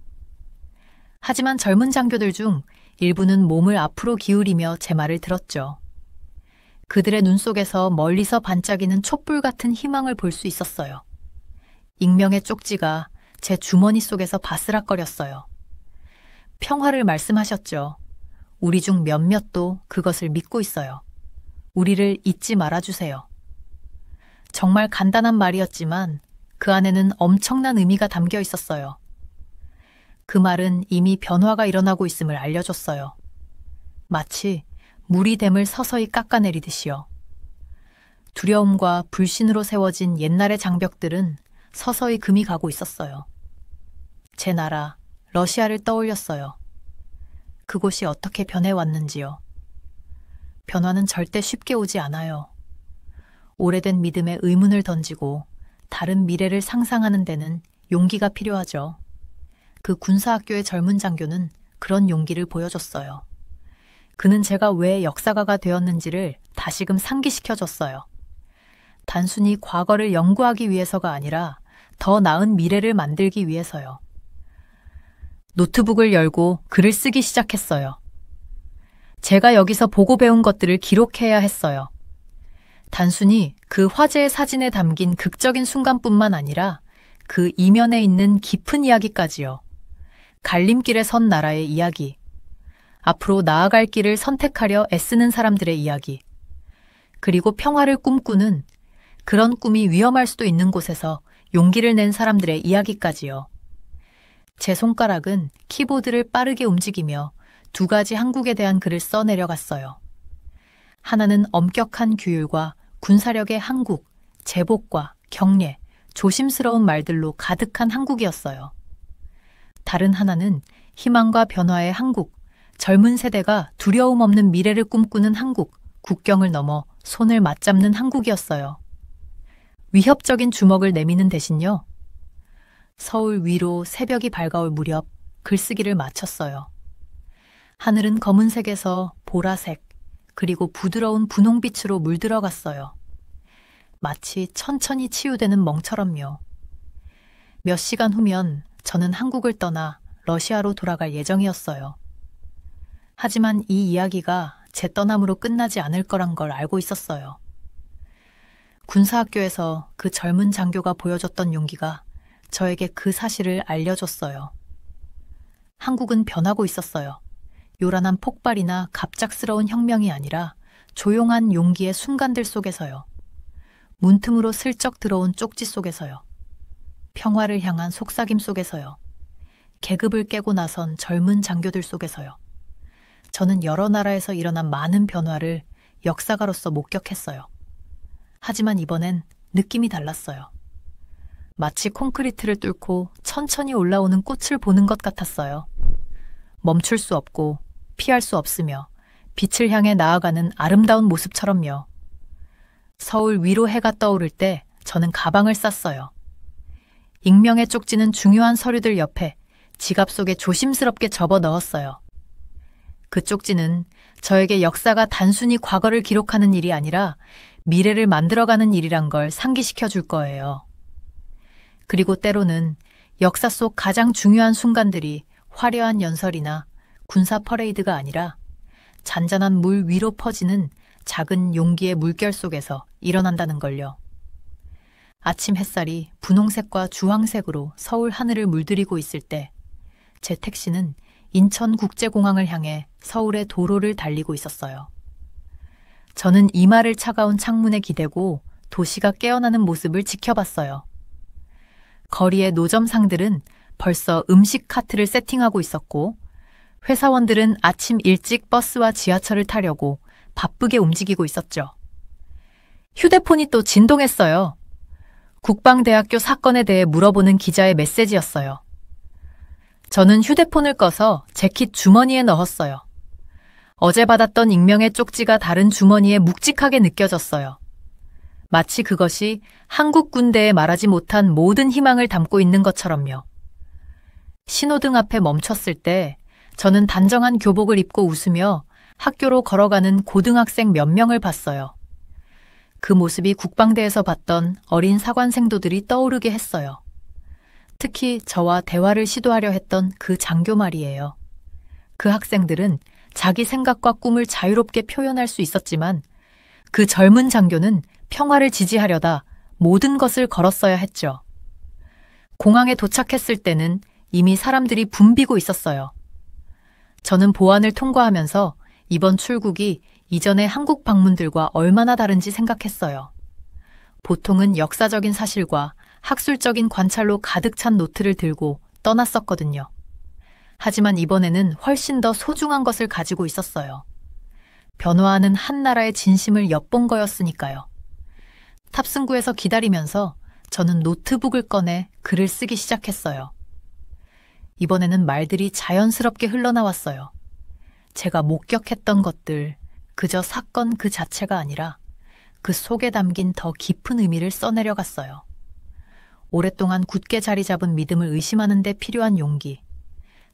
하지만 젊은 장교들 중 일부는 몸을 앞으로 기울이며 제 말을 들었죠. 그들의 눈 속에서 멀리서 반짝이는 촛불 같은 희망을 볼 수 있었어요. 익명의 쪽지가 제 주머니 속에서 바스락거렸어요. 평화를 말씀하셨죠. 우리 중 몇몇도 그것을 믿고 있어요. 우리를 잊지 말아주세요. 정말 간단한 말이었지만 그 안에는 엄청난 의미가 담겨 있었어요. 그 말은 이미 변화가 일어나고 있음을 알려줬어요. 마치 물이 댐을 서서히 깎아내리듯이요. 두려움과 불신으로 세워진 옛날의 장벽들은 서서히 금이 가고 있었어요. 제 나라, 러시아를 떠올렸어요. 그곳이 어떻게 변해왔는지요. 변화는 절대 쉽게 오지 않아요. 오래된 믿음에 의문을 던지고 다른 미래를 상상하는 데는 용기가 필요하죠. 그 군사학교의 젊은 장교는 그런 용기를 보여줬어요. 그는 제가 왜 역사가가 되었는지를 다시금 상기시켜줬어요. 단순히 과거를 연구하기 위해서가 아니라 더 나은 미래를 만들기 위해서요. 노트북을 열고 글을 쓰기 시작했어요. 제가 여기서 보고 배운 것들을 기록해야 했어요. 단순히 그 화제의 사진에 담긴 극적인 순간뿐만 아니라 그 이면에 있는 깊은 이야기까지요. 갈림길에 선 나라의 이야기, 앞으로 나아갈 길을 선택하려 애쓰는 사람들의 이야기, 그리고 평화를 꿈꾸는 그런 꿈이 위험할 수도 있는 곳에서 용기를 낸 사람들의 이야기까지요. 제 손가락은 키보드를 빠르게 움직이며 두 가지 한국에 대한 글을 써내려갔어요. 하나는 엄격한 규율과 군사력의 한국, 제복과 경례, 조심스러운 말들로 가득한 한국이었어요. 다른 하나는 희망과 변화의 한국, 젊은 세대가 두려움 없는 미래를 꿈꾸는 한국, 국경을 넘어 손을 맞잡는 한국이었어요. 위협적인 주먹을 내미는 대신요. 서울 위로 새벽이 밝아올 무렵 글쓰기를 마쳤어요. 하늘은 검은색에서 보라색, 그리고 부드러운 분홍빛으로 물들어갔어요. 마치 천천히 치유되는 멍처럼요. 몇 시간 후면 저는 한국을 떠나 러시아로 돌아갈 예정이었어요. 하지만 이 이야기가 제 떠남으로 끝나지 않을 거란 걸 알고 있었어요. 군사학교에서 그 젊은 장교가 보여줬던 용기가 저에게 그 사실을 알려줬어요. 한국은 변하고 있었어요. 요란한 폭발이나 갑작스러운 혁명이 아니라 조용한 용기의 순간들 속에서요. 문틈으로 슬쩍 들어온 쪽지 속에서요. 평화를 향한 속삭임 속에서요. 계급을 깨고 나선 젊은 장교들 속에서요. 저는 여러 나라에서 일어난 많은 변화를 역사가로서 목격했어요. 하지만 이번엔 느낌이 달랐어요. 마치 콘크리트를 뚫고 천천히 올라오는 꽃을 보는 것 같았어요. 멈출 수 없고 피할 수 없으며 빛을 향해 나아가는 아름다운 모습처럼요. 서울 위로 해가 떠오를 때 저는 가방을 쌌어요. 익명의 쪽지는 중요한 서류들 옆에 지갑 속에 조심스럽게 접어 넣었어요. 그 쪽지는 저에게 역사가 단순히 과거를 기록하는 일이 아니라 미래를 만들어가는 일이란 걸 상기시켜 줄 거예요. 그리고 때로는 역사 속 가장 중요한 순간들이 화려한 연설이나 군사 퍼레이드가 아니라 잔잔한 물 위로 퍼지는 작은 용기의 물결 속에서 일어난다는 걸요. 아침 햇살이 분홍색과 주황색으로 서울 하늘을 물들이고 있을 때 제 택시는 인천국제공항을 향해 서울의 도로를 달리고 있었어요. 저는 이마를 차가운 창문에 기대고 도시가 깨어나는 모습을 지켜봤어요. 거리의 노점상들은 벌써 음식 카트를 세팅하고 있었고 회사원들은 아침 일찍 버스와 지하철을 타려고 바쁘게 움직이고 있었죠. 휴대폰이 또 진동했어요. 국방대학교 사건에 대해 물어보는 기자의 메시지였어요. 저는 휴대폰을 꺼서 재킷 주머니에 넣었어요. 어제 받았던 익명의 쪽지가 다른 주머니에 묵직하게 느껴졌어요. 마치 그것이 한국 군대에 말하지 못한 모든 희망을 담고 있는 것처럼요. 신호등 앞에 멈췄을 때 저는 단정한 교복을 입고 웃으며 학교로 걸어가는 고등학생 몇 명을 봤어요. 그 모습이 국방대에서 봤던 어린 사관생도들이 떠오르게 했어요. 특히 저와 대화를 시도하려 했던 그 장교 말이에요. 그 학생들은 자기 생각과 꿈을 자유롭게 표현할 수 있었지만 그 젊은 장교는 평화를 지지하려다 모든 것을 걸었어야 했죠. 공항에 도착했을 때는 이미 사람들이 붐비고 있었어요. 저는 보안을 통과하면서 이번 출국이 이전의 한국 방문들과 얼마나 다른지 생각했어요. 보통은 역사적인 사실과 학술적인 관찰로 가득 찬 노트를 들고 떠났었거든요. 하지만 이번에는 훨씬 더 소중한 것을 가지고 있었어요. 변화하는 한 나라의 진심을 엿본 거였으니까요. 탑승구에서 기다리면서 저는 노트북을 꺼내 글을 쓰기 시작했어요. 이번에는 말들이 자연스럽게 흘러나왔어요. 제가 목격했던 것들, 그저 사건 그 자체가 아니라 그 속에 담긴 더 깊은 의미를 써내려 갔어요. 오랫동안 굳게 자리 잡은 믿음을 의심하는 데 필요한 용기,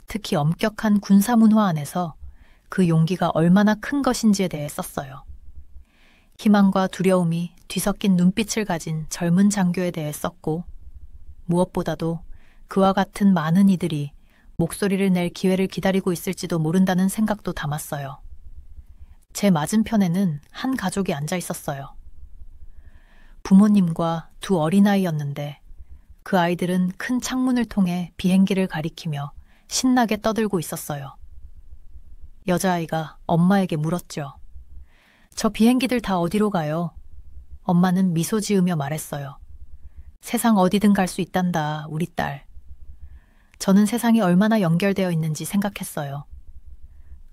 특히 엄격한 군사문화 안에서 그 용기가 얼마나 큰 것인지에 대해 썼어요. 희망과 두려움이 뒤섞인 눈빛을 가진 젊은 장교에 대해 썼고, 무엇보다도 그와 같은 많은 이들이 목소리를 낼 기회를 기다리고 있을지도 모른다는 생각도 담았어요. 제 맞은편에는 한 가족이 앉아 있었어요. 부모님과 두 어린아이였는데 그 아이들은 큰 창문을 통해 비행기를 가리키며 신나게 떠들고 있었어요. 여자아이가 엄마에게 물었죠. 저 비행기들 다 어디로 가요? 엄마는 미소 지으며 말했어요. 세상 어디든 갈 수 있단다, 우리 딸. 저는 세상이 얼마나 연결되어 있는지 생각했어요.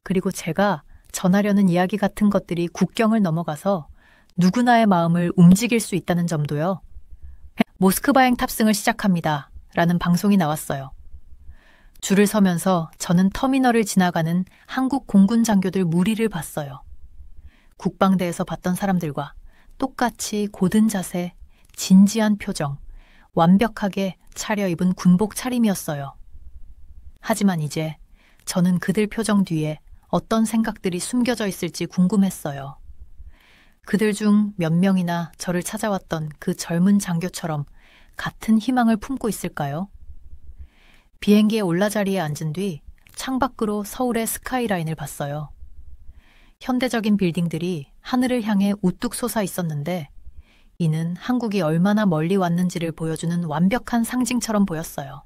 그리고 제가 전하려는 이야기 같은 것들이 국경을 넘어가서 누구나의 마음을 움직일 수 있다는 점도요. 모스크바행 탑승을 시작합니다. 라는 방송이 나왔어요. 줄을 서면서 저는 터미널을 지나가는 한국 공군 장교들 무리를 봤어요. 국방대에서 봤던 사람들과 똑같이 고든 자세, 진지한 표정, 완벽하게 차려입은 군복 차림이었어요. 하지만 이제 저는 그들 표정 뒤에 어떤 생각들이 숨겨져 있을지 궁금했어요. 그들 중 몇 명이나 저를 찾아왔던 그 젊은 장교처럼 같은 희망을 품고 있을까요? 비행기에 올라자리에 앉은 뒤 창밖으로 서울의 스카이라인을 봤어요. 현대적인 빌딩들이 하늘을 향해 우뚝 솟아 있었는데 이는 한국이 얼마나 멀리 왔는지를 보여주는 완벽한 상징처럼 보였어요.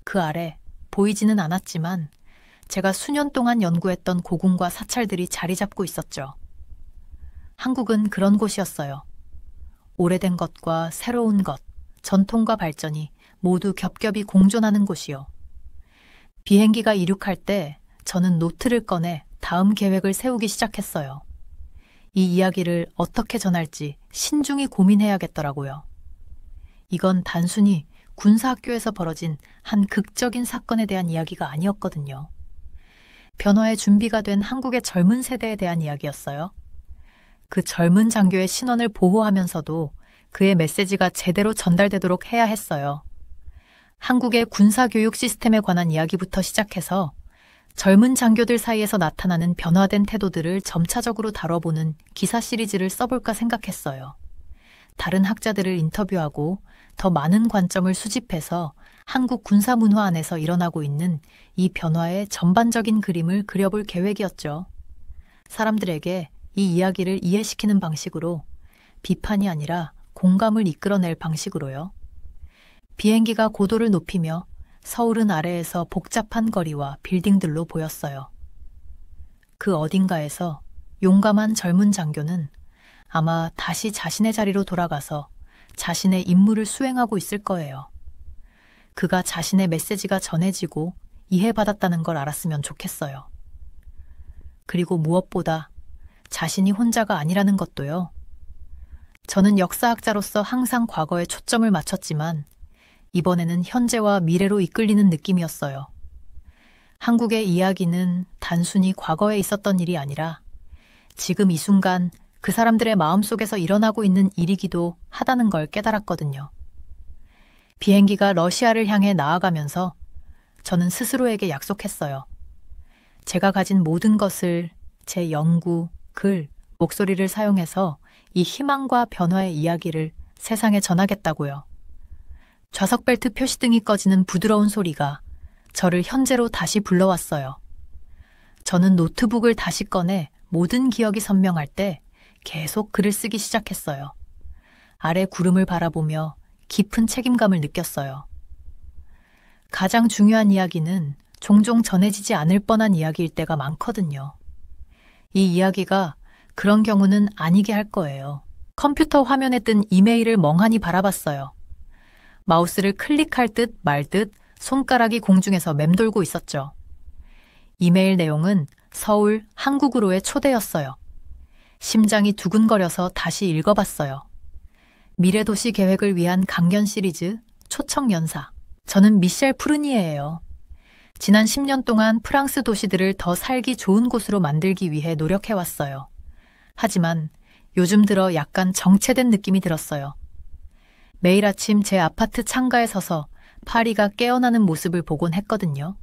그 아래 보이지는 않았지만 제가 수년 동안 연구했던 고궁과 사찰들이 자리 잡고 있었죠. 한국은 그런 곳이었어요. 오래된 것과 새로운 것, 전통과 발전이 모두 겹겹이 공존하는 곳이요. 비행기가 이륙할 때 저는 노트를 꺼내 다음 계획을 세우기 시작했어요. 이 이야기를 어떻게 전할지 신중히 고민해야겠더라고요. 이건 단순히 군사학교에서 벌어진 한 극적인 사건에 대한 이야기가 아니었거든요. 변화의 준비가 된 한국의 젊은 세대에 대한 이야기였어요. 그 젊은 장교의 신원을 보호하면서도 그의 메시지가 제대로 전달되도록 해야 했어요. 한국의 군사교육 시스템에 관한 이야기부터 시작해서 젊은 장교들 사이에서 나타나는 변화된 태도들을 점차적으로 다뤄보는 기사 시리즈를 써볼까 생각했어요. 다른 학자들을 인터뷰하고 더 많은 관점을 수집해서 한국 군사 문화 안에서 일어나고 있는 이 변화의 전반적인 그림을 그려볼 계획이었죠. 사람들에게 이 이야기를 이해시키는 방식으로, 비판이 아니라 공감을 이끌어낼 방식으로요. 비행기가 고도를 높이며 서울은 아래에서 복잡한 거리와 빌딩들로 보였어요. 그 어딘가에서 용감한 젊은 장교는 아마 다시 자신의 자리로 돌아가서 자신의 임무를 수행하고 있을 거예요. 그가 자신의 메시지가 전해지고 이해받았다는 걸 알았으면 좋겠어요. 그리고 무엇보다 자신이 혼자가 아니라는 것도요. 저는 역사학자로서 항상 과거에 초점을 맞췄지만 이번에는 현재와 미래로 이끌리는 느낌이었어요. 한국의 이야기는 단순히 과거에 있었던 일이 아니라 지금 이 순간 그 사람들의 마음속에서 일어나고 있는 일이기도 하다는 걸 깨달았거든요. 비행기가 러시아를 향해 나아가면서 저는 스스로에게 약속했어요. 제가 가진 모든 것을 제 연구, 글, 목소리를 사용해서 이 희망과 변화의 이야기를 세상에 전하겠다고요. 좌석 벨트 표시등이 꺼지는 부드러운 소리가 저를 현재로 다시 불러왔어요. 저는 노트북을 다시 꺼내 모든 기억이 선명할 때 계속 글을 쓰기 시작했어요. 아래 구름을 바라보며 깊은 책임감을 느꼈어요. 가장 중요한 이야기는 종종 전해지지 않을 뻔한 이야기일 때가 많거든요. 이 이야기가 그런 경우는 아니게 할 거예요. 컴퓨터 화면에 뜬 이메일을 멍하니 바라봤어요. 마우스를 클릭할 듯 말 듯 손가락이 공중에서 맴돌고 있었죠. 이메일 내용은 서울 한국으로의 초대였어요. 심장이 두근거려서 다시 읽어봤어요. 미래도시 계획을 위한 강연 시리즈 초청연사. 저는 미셸 푸르니에예요. 지난 10년 동안 프랑스 도시들을 더 살기 좋은 곳으로 만들기 위해 노력해왔어요. 하지만 요즘 들어 약간 정체된 느낌이 들었어요. 매일 아침 제 아파트 창가에 서서 파리가 깨어나는 모습을 보곤 했거든요.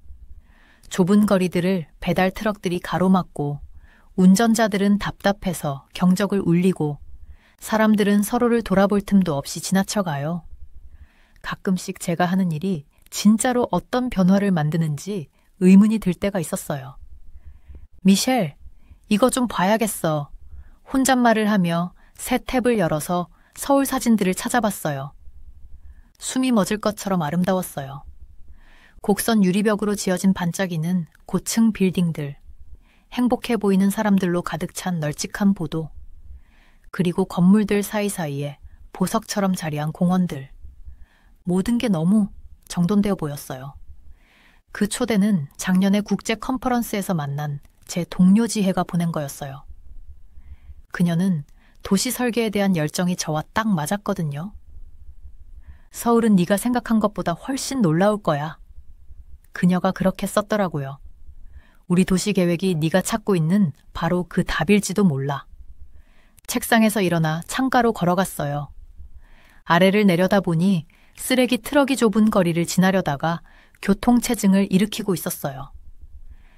좁은 거리들을 배달 트럭들이 가로막고 운전자들은 답답해서 경적을 울리고 사람들은 서로를 돌아볼 틈도 없이 지나쳐가요. 가끔씩 제가 하는 일이 진짜로 어떤 변화를 만드는지 의문이 들 때가 있었어요. 미셸, 이거 좀 봐야겠어. 혼잣말을 하며 새 탭을 열어서 서울 사진들을 찾아봤어요. 숨이 멎을 것처럼 아름다웠어요. 곡선 유리벽으로 지어진 반짝이는 고층 빌딩들, 행복해 보이는 사람들로 가득 찬 널찍한 보도, 그리고 건물들 사이사이에 보석처럼 자리한 공원들. 모든 게 너무 정돈되어 보였어요. 그 초대는 작년에 국제 컨퍼런스에서 만난 제 동료 지혜가 보낸 거였어요. 그녀는 도시 설계에 대한 열정이 저와 딱 맞았거든요. 서울은 네가 생각한 것보다 훨씬 놀라울 거야. 그녀가 그렇게 썼더라고요. 우리 도시 계획이 네가 찾고 있는 바로 그 답일지도 몰라. 책상에서 일어나 창가로 걸어갔어요. 아래를 내려다보니 쓰레기 트럭이 좁은 거리를 지나려다가 교통체증을 일으키고 있었어요.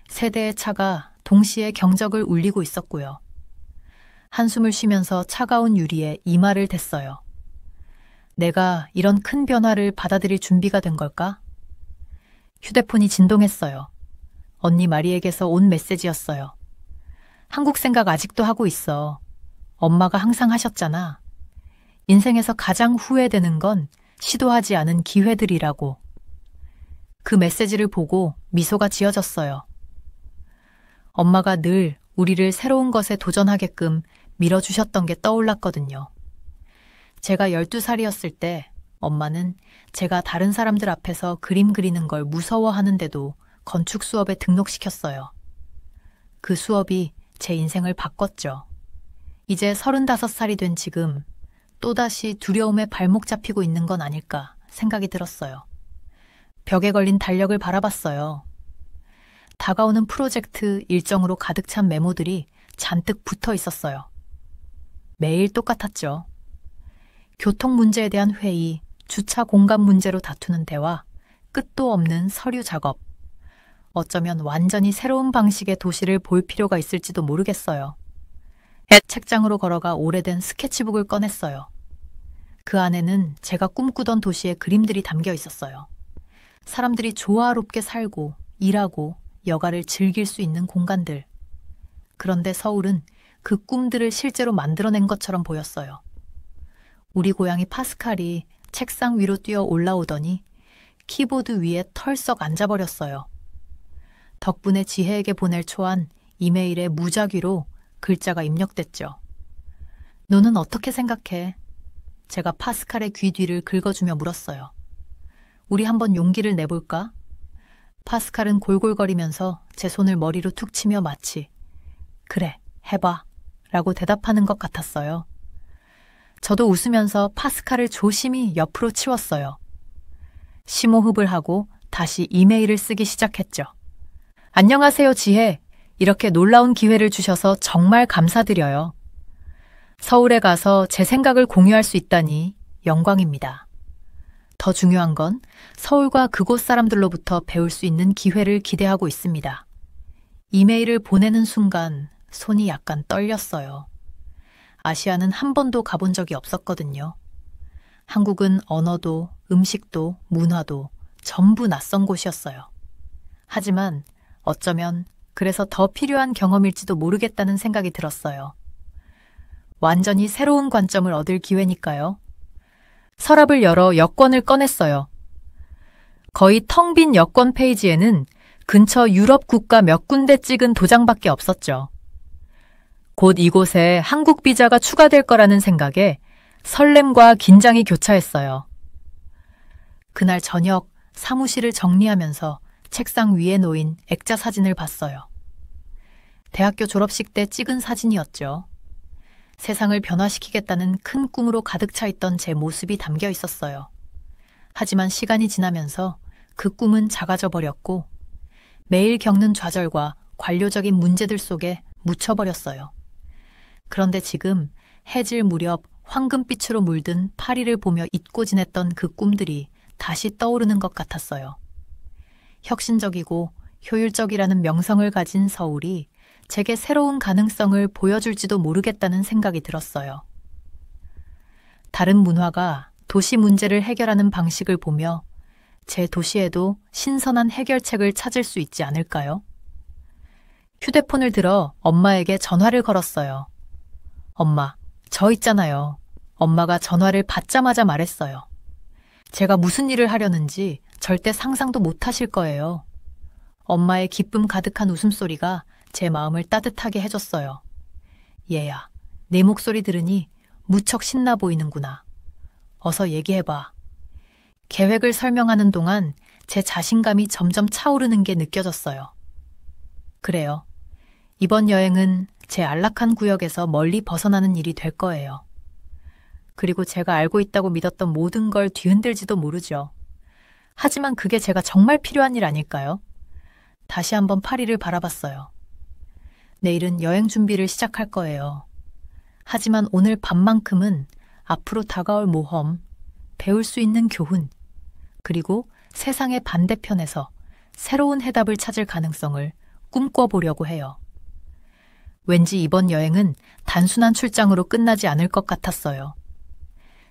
세 대의 차가 동시에 경적을 울리고 있었고요. 한숨을 쉬면서 차가운 유리에 이마를 댔어요. 내가 이런 큰 변화를 받아들일 준비가 된 걸까? 휴대폰이 진동했어요. 언니 마리에게서 온 메시지였어요. 한국 생각 아직도 하고 있어. 엄마가 항상 하셨잖아. 인생에서 가장 후회되는 건 시도하지 않은 기회들이라고. 그 메시지를 보고 미소가 지어졌어요. 엄마가 늘 우리를 새로운 것에 도전하게끔 밀어주셨던 게 떠올랐거든요. 제가 12살이었을 때 엄마는 제가 다른 사람들 앞에서 그림 그리는 걸 무서워하는데도 건축 수업에 등록시켰어요. 그 수업이 제 인생을 바꿨죠. 이제 35살이 된 지금 또다시 두려움에 발목 잡히고 있는 건 아닐까 생각이 들었어요. 벽에 걸린 달력을 바라봤어요. 다가오는 프로젝트 일정으로 가득 찬 메모들이 잔뜩 붙어 있었어요. 매일 똑같았죠. 교통 문제에 대한 회의, 주차 공간 문제로 다투는 대화, 끝도 없는 서류 작업. 어쩌면 완전히 새로운 방식의 도시를 볼 필요가 있을지도 모르겠어요. 책장으로 걸어가 오래된 스케치북을 꺼냈어요. 그 안에는 제가 꿈꾸던 도시의 그림들이 담겨 있었어요. 사람들이 조화롭게 살고 일하고 여가를 즐길 수 있는 공간들. 그런데 서울은 그 꿈들을 실제로 만들어낸 것처럼 보였어요. 우리 고양이 파스칼이 책상 위로 뛰어 올라오더니 키보드 위에 털썩 앉아버렸어요. 덕분에 지혜에게 보낼 초안 이메일에 무작위로 글자가 입력됐죠. 너는 어떻게 생각해? 제가 파스칼의 귀 뒤를 긁어주며 물었어요. 우리 한번 용기를 내볼까? 파스칼은 골골거리면서 제 손을 머리로 툭 치며 마치 그래, 해봐 라고 대답하는 것 같았어요. 저도 웃으면서 파스칼을 조심히 옆으로 치웠어요. 심호흡을 하고 다시 이메일을 쓰기 시작했죠. 안녕하세요, 지혜. 이렇게 놀라운 기회를 주셔서 정말 감사드려요. 서울에 가서 제 생각을 공유할 수 있다니 영광입니다. 더 중요한 건 서울과 그곳 사람들로부터 배울 수 있는 기회를 기대하고 있습니다. 이메일을 보내는 순간 손이 약간 떨렸어요. 아시아는 한 번도 가본 적이 없었거든요. 한국은 언어도 음식도 문화도 전부 낯선 곳이었어요. 하지만 어쩌면 그래서 더 필요한 경험일지도 모르겠다는 생각이 들었어요. 완전히 새로운 관점을 얻을 기회니까요. 서랍을 열어 여권을 꺼냈어요. 거의 텅 빈 여권 페이지에는 근처 유럽 국가 몇 군데 찍은 도장밖에 없었죠. 곧 이곳에 한국 비자가 추가될 거라는 생각에 설렘과 긴장이 교차했어요. 그날 저녁 사무실을 정리하면서 책상 위에 놓인 액자 사진을 봤어요. 대학교 졸업식 때 찍은 사진이었죠. 세상을 변화시키겠다는 큰 꿈으로 가득 차 있던 제 모습이 담겨 있었어요. 하지만 시간이 지나면서 그 꿈은 작아져 버렸고 매일 겪는 좌절과 관료적인 문제들 속에 묻혀버렸어요. 그런데 지금 해질 무렵 황금빛으로 물든 파리를 보며 잊고 지냈던 그 꿈들이 다시 떠오르는 것 같았어요. 혁신적이고 효율적이라는 명성을 가진 서울이 제게 새로운 가능성을 보여줄지도 모르겠다는 생각이 들었어요. 다른 문화가 도시 문제를 해결하는 방식을 보며 제 도시에도 신선한 해결책을 찾을 수 있지 않을까요? 휴대폰을 들어 엄마에게 전화를 걸었어요. 엄마, 저 있잖아요. 엄마가 전화를 받자마자 말했어요. 제가 무슨 일을 하려는지 절대 상상도 못 하실 거예요. 엄마의 기쁨 가득한 웃음소리가 제 마음을 따뜻하게 해줬어요. 얘야, 내 목소리 들으니 무척 신나 보이는구나. 어서 얘기해봐. 계획을 설명하는 동안 제 자신감이 점점 차오르는 게 느껴졌어요. 그래요. 이번 여행은 제 안락한 구역에서 멀리 벗어나는 일이 될 거예요. 그리고 제가 알고 있다고 믿었던 모든 걸 뒤흔들지도 모르죠. 하지만 그게 제가 정말 필요한 일 아닐까요? 다시 한번 파리를 바라봤어요. 내일은 여행 준비를 시작할 거예요. 하지만 오늘 밤만큼은 앞으로 다가올 모험, 배울 수 있는 교훈, 그리고 세상의 반대편에서 새로운 해답을 찾을 가능성을 꿈꿔보려고 해요. 왠지 이번 여행은 단순한 출장으로 끝나지 않을 것 같았어요.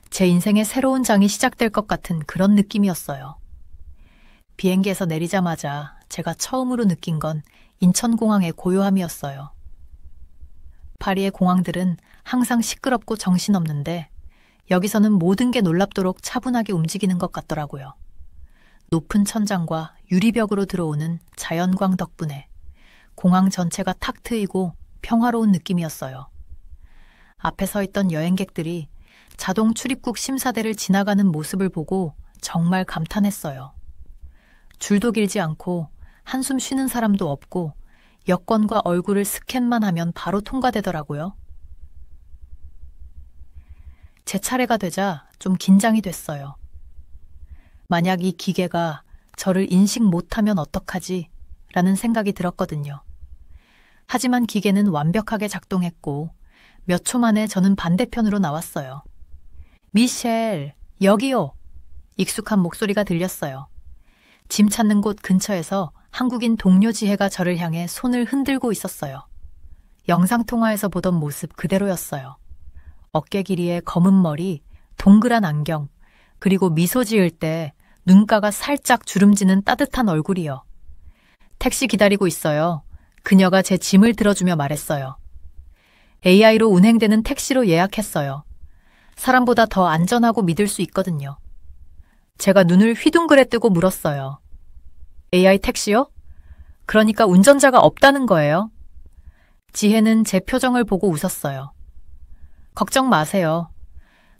제 인생의 새로운 장이 시작될 것 같은 그런 느낌이었어요. 비행기에서 내리자마자 제가 처음으로 느낀 건 인천공항의 고요함이었어요. 파리의 공항들은 항상 시끄럽고 정신없는데 여기서는 모든 게 놀랍도록 차분하게 움직이는 것 같더라고요. 높은 천장과 유리벽으로 들어오는 자연광 덕분에 공항 전체가 탁 트이고 평화로운 느낌이었어요. 앞에 서 있던 여행객들이 자동 출입국 심사대를 지나가는 모습을 보고 정말 감탄했어요. 줄도 길지 않고 한숨 쉬는 사람도 없고 여권과 얼굴을 스캔만 하면 바로 통과되더라고요. 제 차례가 되자 좀 긴장이 됐어요. 만약 이 기계가 저를 인식 못하면 어떡하지? 라는 생각이 들었거든요. 하지만 기계는 완벽하게 작동했고 몇 초 만에 저는 반대편으로 나왔어요. 미셸, 여기요! 익숙한 목소리가 들렸어요. 짐 찾는 곳 근처에서 한국인 동료 지혜가 저를 향해 손을 흔들고 있었어요. 영상통화에서 보던 모습 그대로였어요. 어깨 길이의 검은 머리, 동그란 안경, 그리고 미소 지을 때 눈가가 살짝 주름지는 따뜻한 얼굴이요. 택시 기다리고 있어요. 그녀가 제 짐을 들어주며 말했어요. AI로 운행되는 택시로 예약했어요. 사람보다 더 안전하고 믿을 수 있거든요. 제가 눈을 휘둥그레 뜨고 물었어요. AI 택시요? 그러니까 운전자가 없다는 거예요? 지혜는 제 표정을 보고 웃었어요. 걱정 마세요.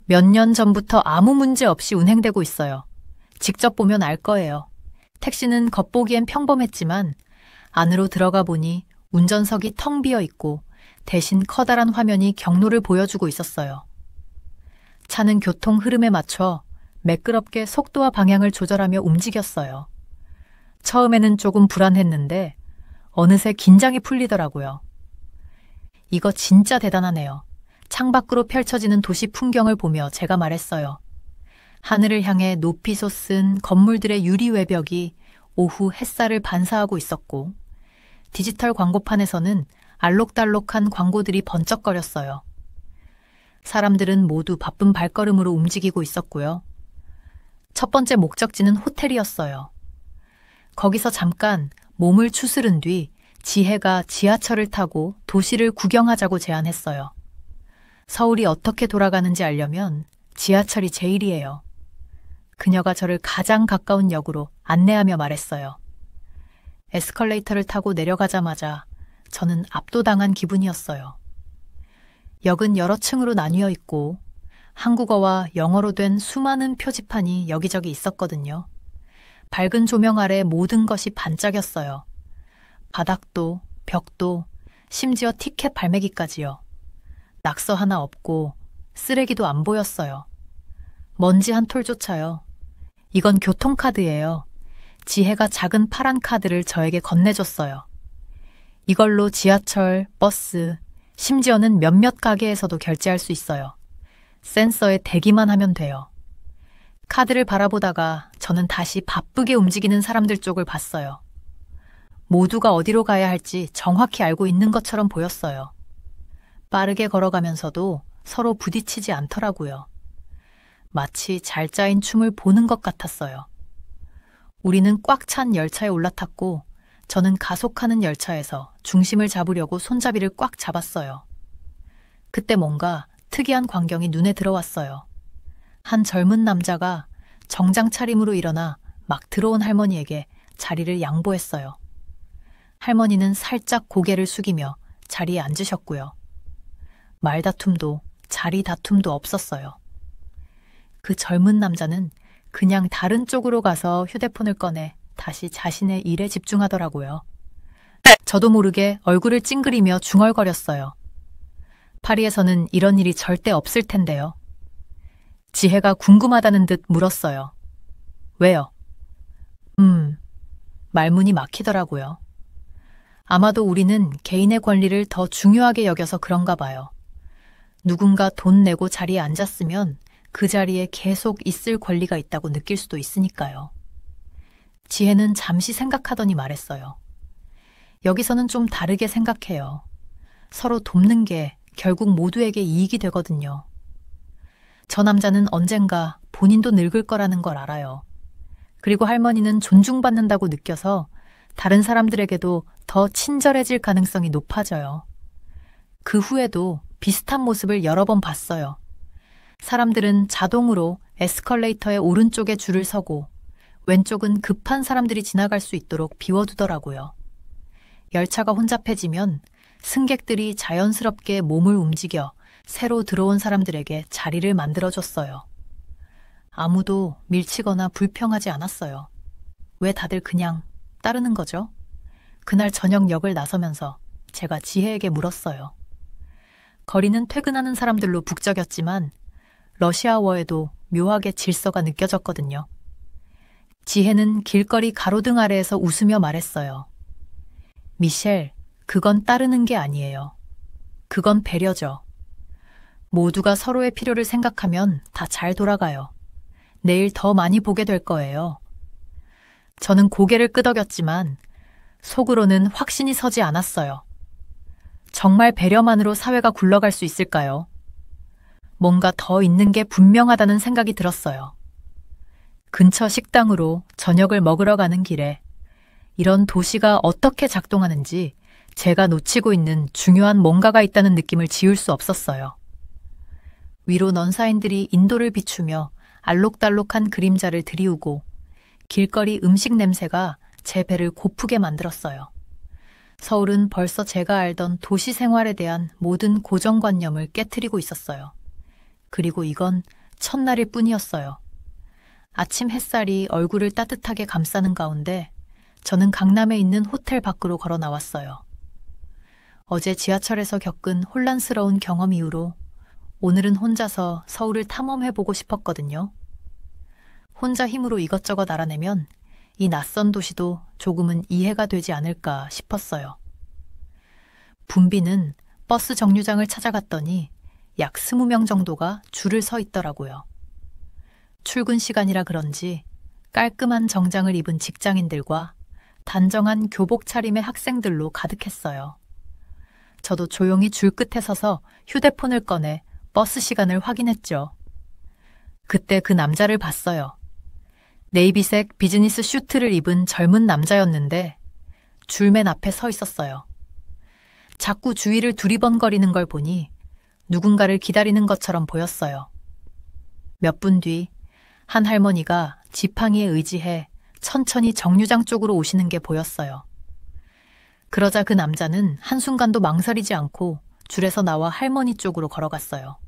몇 년 전부터 아무 문제 없이 운행되고 있어요. 직접 보면 알 거예요. 택시는 겉보기엔 평범했지만 안으로 들어가 보니 운전석이 텅 비어 있고 대신 커다란 화면이 경로를 보여주고 있었어요. 차는 교통 흐름에 맞춰 매끄럽게 속도와 방향을 조절하며 움직였어요. 처음에는 조금 불안했는데 어느새 긴장이 풀리더라고요. 이거 진짜 대단하네요. 창밖으로 펼쳐지는 도시 풍경을 보며 제가 말했어요. 하늘을 향해 높이 솟은 건물들의 유리 외벽이 오후 햇살을 반사하고 있었고 디지털 광고판에서는 알록달록한 광고들이 번쩍거렸어요. 사람들은 모두 바쁜 발걸음으로 움직이고 있었고요. 첫 번째 목적지는 호텔이었어요. 거기서 잠깐 몸을 추스른 뒤 지혜가 지하철을 타고 도시를 구경하자고 제안했어요. 서울이 어떻게 돌아가는지 알려면 지하철이 제일이에요. 그녀가 저를 가장 가까운 역으로 안내하며 말했어요. 에스컬레이터를 타고 내려가자마자 저는 압도당한 기분이었어요. 역은 여러 층으로 나뉘어 있고 한국어와 영어로 된 수많은 표지판이 여기저기 있었거든요. 밝은 조명 아래 모든 것이 반짝였어요. 바닥도, 벽도, 심지어 티켓 발매기까지요. 낙서 하나 없고 쓰레기도 안 보였어요. 먼지 한 톨조차요. 이건 교통카드예요. 지혜가 작은 파란 카드를 저에게 건네줬어요. 이걸로 지하철, 버스, 심지어는 몇몇 가게에서도 결제할 수 있어요. 센서에 대기만 하면 돼요. 카드를 바라보다가 저는 다시 바쁘게 움직이는 사람들 쪽을 봤어요. 모두가 어디로 가야 할지 정확히 알고 있는 것처럼 보였어요. 빠르게 걸어가면서도 서로 부딪히지 않더라고요. 마치 잘 짜인 춤을 보는 것 같았어요. 우리는 꽉 찬 열차에 올라탔고 저는 가속하는 열차에서 중심을 잡으려고 손잡이를 꽉 잡았어요. 그때 뭔가 특이한 광경이 눈에 들어왔어요. 한 젊은 남자가 정장 차림으로 일어나 막 들어온 할머니에게 자리를 양보했어요. 할머니는 살짝 고개를 숙이며 자리에 앉으셨고요. 말다툼도 자리 다툼도 없었어요. 그 젊은 남자는 그냥 다른 쪽으로 가서 휴대폰을 꺼내 다시 자신의 일에 집중하더라고요. 저도 모르게 얼굴을 찡그리며 중얼거렸어요. 파리에서는 이런 일이 절대 없을 텐데요. 지혜가 궁금하다는 듯 물었어요. 왜요? 말문이 막히더라고요. 아마도 우리는 개인의 권리를 더 중요하게 여겨서 그런가 봐요. 누군가 돈 내고 자리에 앉았으면 그 자리에 계속 있을 권리가 있다고 느낄 수도 있으니까요. 지혜는 잠시 생각하더니 말했어요. 여기서는 좀 다르게 생각해요. 서로 돕는 게 결국 모두에게 이익이 되거든요. 저 남자는 언젠가 본인도 늙을 거라는 걸 알아요. 그리고 할머니는 존중받는다고 느껴서 다른 사람들에게도 더 친절해질 가능성이 높아져요. 그 후에도 비슷한 모습을 여러 번 봤어요. 사람들은 자동으로 에스컬레이터의 오른쪽에 줄을 서고 왼쪽은 급한 사람들이 지나갈 수 있도록 비워두더라고요. 열차가 혼잡해지면 승객들이 자연스럽게 몸을 움직여 새로 들어온 사람들에게 자리를 만들어줬어요. 아무도 밀치거나 불평하지 않았어요. 왜 다들 그냥 따르는 거죠? 그날 저녁 역을 나서면서 제가 지혜에게 물었어요. 거리는 퇴근하는 사람들로 북적였지만 러시아어에도 묘하게 질서가 느껴졌거든요. 지혜는 길거리 가로등 아래에서 웃으며 말했어요. 미셸, 그건 따르는 게 아니에요. 그건 배려죠. 모두가 서로의 필요를 생각하면 다 잘 돌아가요. 내일 더 많이 보게 될 거예요. 저는 고개를 끄덕였지만 속으로는 확신이 서지 않았어요. 정말 배려만으로 사회가 굴러갈 수 있을까요? 뭔가 더 있는 게 분명하다는 생각이 들었어요. 근처 식당으로 저녁을 먹으러 가는 길에 이런 도시가 어떻게 작동하는지 제가 놓치고 있는 중요한 뭔가가 있다는 느낌을 지울 수 없었어요. 위로 넌사인들이 인도를 비추며 알록달록한 그림자를 드리우고 길거리 음식 냄새가 제 배를 고프게 만들었어요. 서울은 벌써 제가 알던 도시 생활에 대한 모든 고정관념을 깨트리고 있었어요. 그리고 이건 첫날일 뿐이었어요. 아침 햇살이 얼굴을 따뜻하게 감싸는 가운데 저는 강남에 있는 호텔 밖으로 걸어 나왔어요. 어제 지하철에서 겪은 혼란스러운 경험 이후로 오늘은 혼자서 서울을 탐험해보고 싶었거든요. 혼자 힘으로 이것저것 알아내면 이 낯선 도시도 조금은 이해가 되지 않을까 싶었어요. 붐비는 버스 정류장을 찾아갔더니 약 20명 정도가 줄을 서 있더라고요. 출근 시간이라 그런지 깔끔한 정장을 입은 직장인들과 단정한 교복 차림의 학생들로 가득했어요. 저도 조용히 줄 끝에 서서 휴대폰을 꺼내 버스 시간을 확인했죠. 그때 그 남자를 봤어요. 네이비색 비즈니스 슈트를 입은 젊은 남자였는데 줄 맨 앞에 서 있었어요. 자꾸 주위를 두리번거리는 걸 보니 누군가를 기다리는 것처럼 보였어요. 몇 분 뒤 한 할머니가 지팡이에 의지해 천천히 정류장 쪽으로 오시는 게 보였어요. 그러자 그 남자는 한순간도 망설이지 않고 줄에서 나와 할머니 쪽으로 걸어갔어요.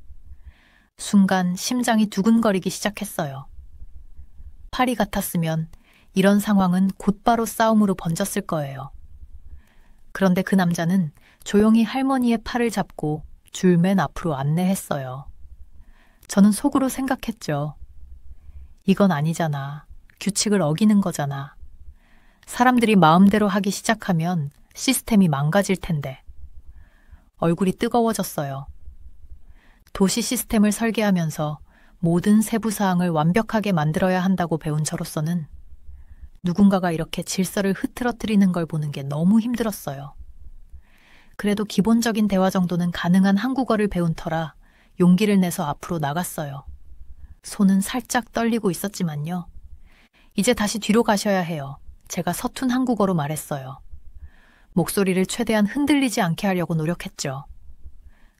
순간 심장이 두근거리기 시작했어요. 파리 같았으면 이런 상황은 곧바로 싸움으로 번졌을 거예요. 그런데 그 남자는 조용히 할머니의 팔을 잡고 줄 맨 앞으로 안내했어요. 저는 속으로 생각했죠. 이건 아니잖아. 규칙을 어기는 거잖아. 사람들이 마음대로 하기 시작하면 시스템이 망가질 텐데. 얼굴이 뜨거워졌어요. 도시 시스템을 설계하면서 모든 세부 사항을 완벽하게 만들어야 한다고 배운 저로서는 누군가가 이렇게 질서를 흐트러뜨리는 걸 보는 게 너무 힘들었어요. 그래도 기본적인 대화 정도는 가능한 한국어를 배운 터라 용기를 내서 앞으로 나갔어요. 손은 살짝 떨리고 있었지만요. 이제 다시 뒤로 가셔야 해요. 제가 서툰 한국어로 말했어요. 목소리를 최대한 흔들리지 않게 하려고 노력했죠.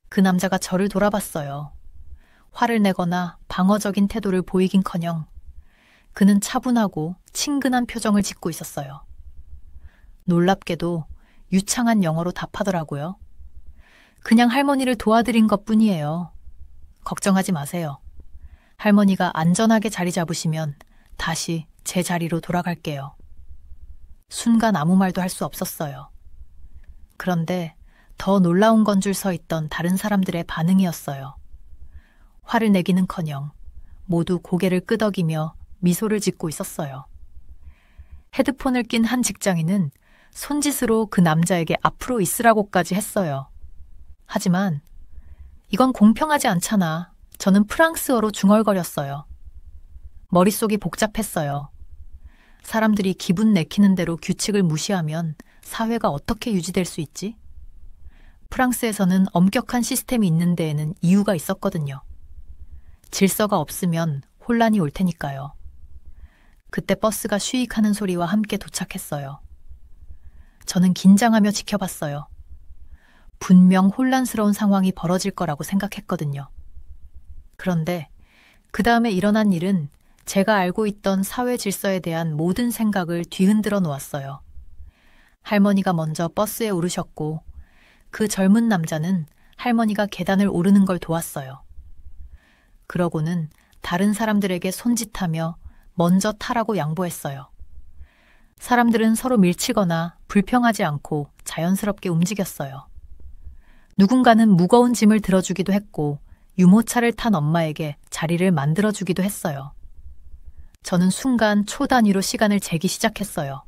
그 남자가 저를 돌아봤어요. 화를 내거나 방어적인 태도를 보이긴커녕 그는 차분하고 친근한 표정을 짓고 있었어요. 놀랍게도 유창한 영어로 답하더라고요. 그냥 할머니를 도와드린 것뿐이에요. 걱정하지 마세요. 할머니가 안전하게 자리 잡으시면 다시 제 자리로 돌아갈게요. 순간 아무 말도 할 수 없었어요. 그런데 더 놀라운 건 줄 서 있던 다른 사람들의 반응이었어요. 화를 내기는커녕 모두 고개를 끄덕이며 미소를 짓고 있었어요. 헤드폰을 낀 한 직장인은 손짓으로 그 남자에게 앞으로 있으라고까지 했어요. 하지만 이건 공평하지 않잖아. 저는 프랑스어로 중얼거렸어요. 머릿속이 복잡했어요. 사람들이 기분 내키는 대로 규칙을 무시하면 사회가 어떻게 유지될 수 있지? 프랑스에서는 엄격한 시스템이 있는 데에는 이유가 있었거든요. 질서가 없으면 혼란이 올 테니까요. 그때 버스가 쉬익하는 소리와 함께 도착했어요. 저는 긴장하며 지켜봤어요. 분명 혼란스러운 상황이 벌어질 거라고 생각했거든요. 그런데 그 다음에 일어난 일은 제가 알고 있던 사회 질서에 대한 모든 생각을 뒤흔들어 놓았어요. 할머니가 먼저 버스에 오르셨고 그 젊은 남자는 할머니가 계단을 오르는 걸 도왔어요. 그러고는 다른 사람들에게 손짓하며 먼저 타라고 양보했어요. 사람들은 서로 밀치거나 불평하지 않고 자연스럽게 움직였어요. 누군가는 무거운 짐을 들어주기도 했고 유모차를 탄 엄마에게 자리를 만들어주기도 했어요. 저는 순간 초 단위로 시간을 재기 시작했어요.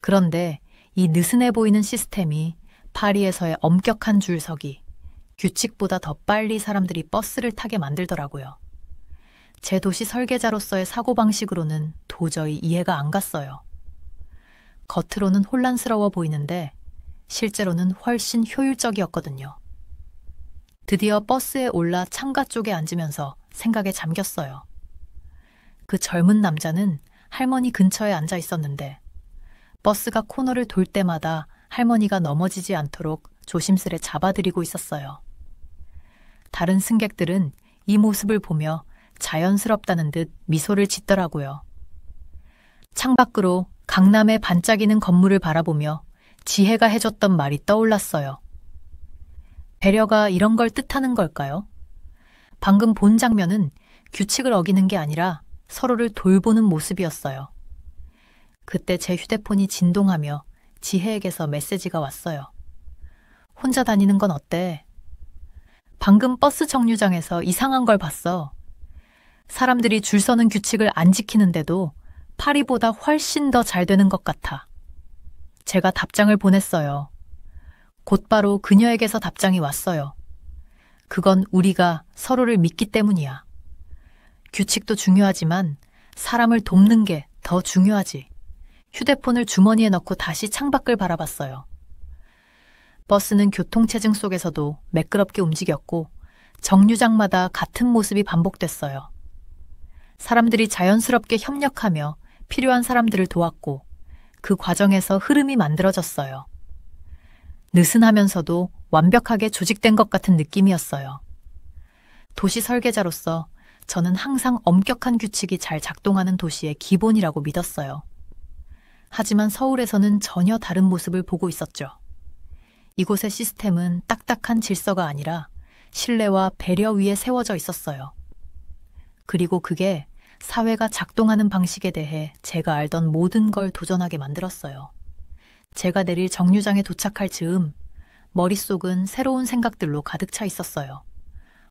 그런데 이 느슨해 보이는 시스템이 파리에서의 엄격한 줄서기, 규칙보다 더 빨리 사람들이 버스를 타게 만들더라고요. 제 도시 설계자로서의 사고방식으로는 도저히 이해가 안 갔어요. 겉으로는 혼란스러워 보이는데 실제로는 훨씬 효율적이었거든요. 드디어 버스에 올라 창가 쪽에 앉으면서 생각에 잠겼어요. 그 젊은 남자는 할머니 근처에 앉아 있었는데 버스가 코너를 돌 때마다 할머니가 넘어지지 않도록 조심스레 잡아들이고 있었어요. 다른 승객들은 이 모습을 보며 자연스럽다는 듯 미소를 짓더라고요. 창밖으로 강남의 반짝이는 건물을 바라보며 지혜가 해줬던 말이 떠올랐어요. 배려가 이런 걸 뜻하는 걸까요? 방금 본 장면은 규칙을 어기는 게 아니라 서로를 돌보는 모습이었어요. 그때 제 휴대폰이 진동하며 지혜에게서 메시지가 왔어요. 혼자 다니는 건 어때? 방금 버스 정류장에서 이상한 걸 봤어. 사람들이 줄 서는 규칙을 안 지키는데도 파리보다 훨씬 더 잘 되는 것 같아. 제가 답장을 보냈어요. 곧바로 그녀에게서 답장이 왔어요. 그건 우리가 서로를 믿기 때문이야. 규칙도 중요하지만 사람을 돕는 게 더 중요하지. 휴대폰을 주머니에 넣고 다시 창밖을 바라봤어요. 버스는 교통체증 속에서도 매끄럽게 움직였고 정류장마다 같은 모습이 반복됐어요. 사람들이 자연스럽게 협력하며 필요한 사람들을 도왔고 그 과정에서 흐름이 만들어졌어요. 느슨하면서도 완벽하게 조직된 것 같은 느낌이었어요. 도시 설계자로서 저는 항상 엄격한 규칙이 잘 작동하는 도시의 기본이라고 믿었어요. 하지만 서울에서는 전혀 다른 모습을 보고 있었죠. 이곳의 시스템은 딱딱한 질서가 아니라 신뢰와 배려 위에 세워져 있었어요. 그리고 그게 사회가 작동하는 방식에 대해 제가 알던 모든 걸 도전하게 만들었어요. 제가 내릴 정류장에 도착할 즈음 머릿속은 새로운 생각들로 가득 차 있었어요.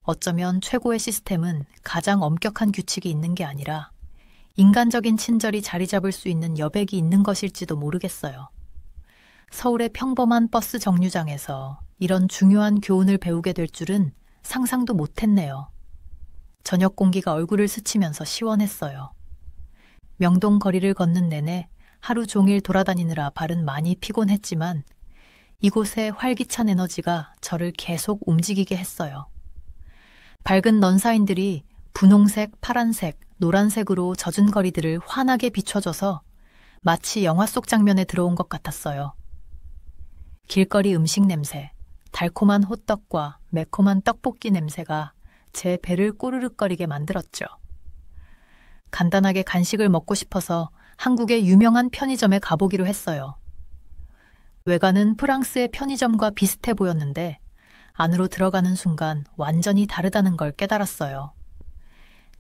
어쩌면 최고의 시스템은 가장 엄격한 규칙이 있는 게 아니라 인간적인 친절이 자리 잡을 수 있는 여백이 있는 것일지도 모르겠어요. 서울의 평범한 버스 정류장에서 이런 중요한 교훈을 배우게 될 줄은 상상도 못했네요. 저녁 공기가 얼굴을 스치면서 시원했어요. 명동 거리를 걷는 내내 하루 종일 돌아다니느라 발은 많이 피곤했지만 이곳의 활기찬 에너지가 저를 계속 움직이게 했어요. 밝은 넌사인들이 분홍색, 파란색, 노란색으로 젖은 거리들을 환하게 비춰줘서 마치 영화 속 장면에 들어온 것 같았어요. 길거리 음식 냄새, 달콤한 호떡과 매콤한 떡볶이 냄새가 제 배를 꼬르륵거리게 만들었죠. 간단하게 간식을 먹고 싶어서 한국의 유명한 편의점에 가보기로 했어요. 외관은 프랑스의 편의점과 비슷해 보였는데 안으로 들어가는 순간 완전히 다르다는 걸 깨달았어요.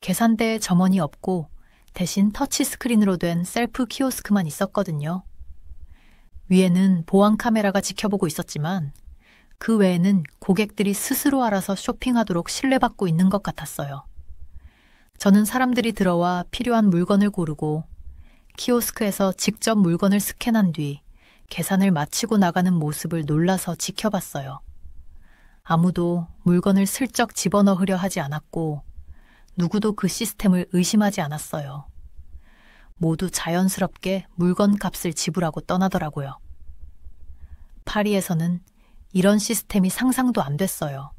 계산대에 점원이 없고 대신 터치스크린으로 된 셀프 키오스크만 있었거든요. 위에는 보안 카메라가 지켜보고 있었지만 그 외에는 고객들이 스스로 알아서 쇼핑하도록 신뢰받고 있는 것 같았어요. 저는 사람들이 들어와 필요한 물건을 고르고 키오스크에서 직접 물건을 스캔한 뒤 계산을 마치고 나가는 모습을 놀라서 지켜봤어요. 아무도 물건을 슬쩍 집어넣으려 하지 않았고 누구도 그 시스템을 의심하지 않았어요. 모두 자연스럽게 물건 값을 지불하고 떠나더라고요. 파리에서는 이런 시스템이 상상도 안 됐어요.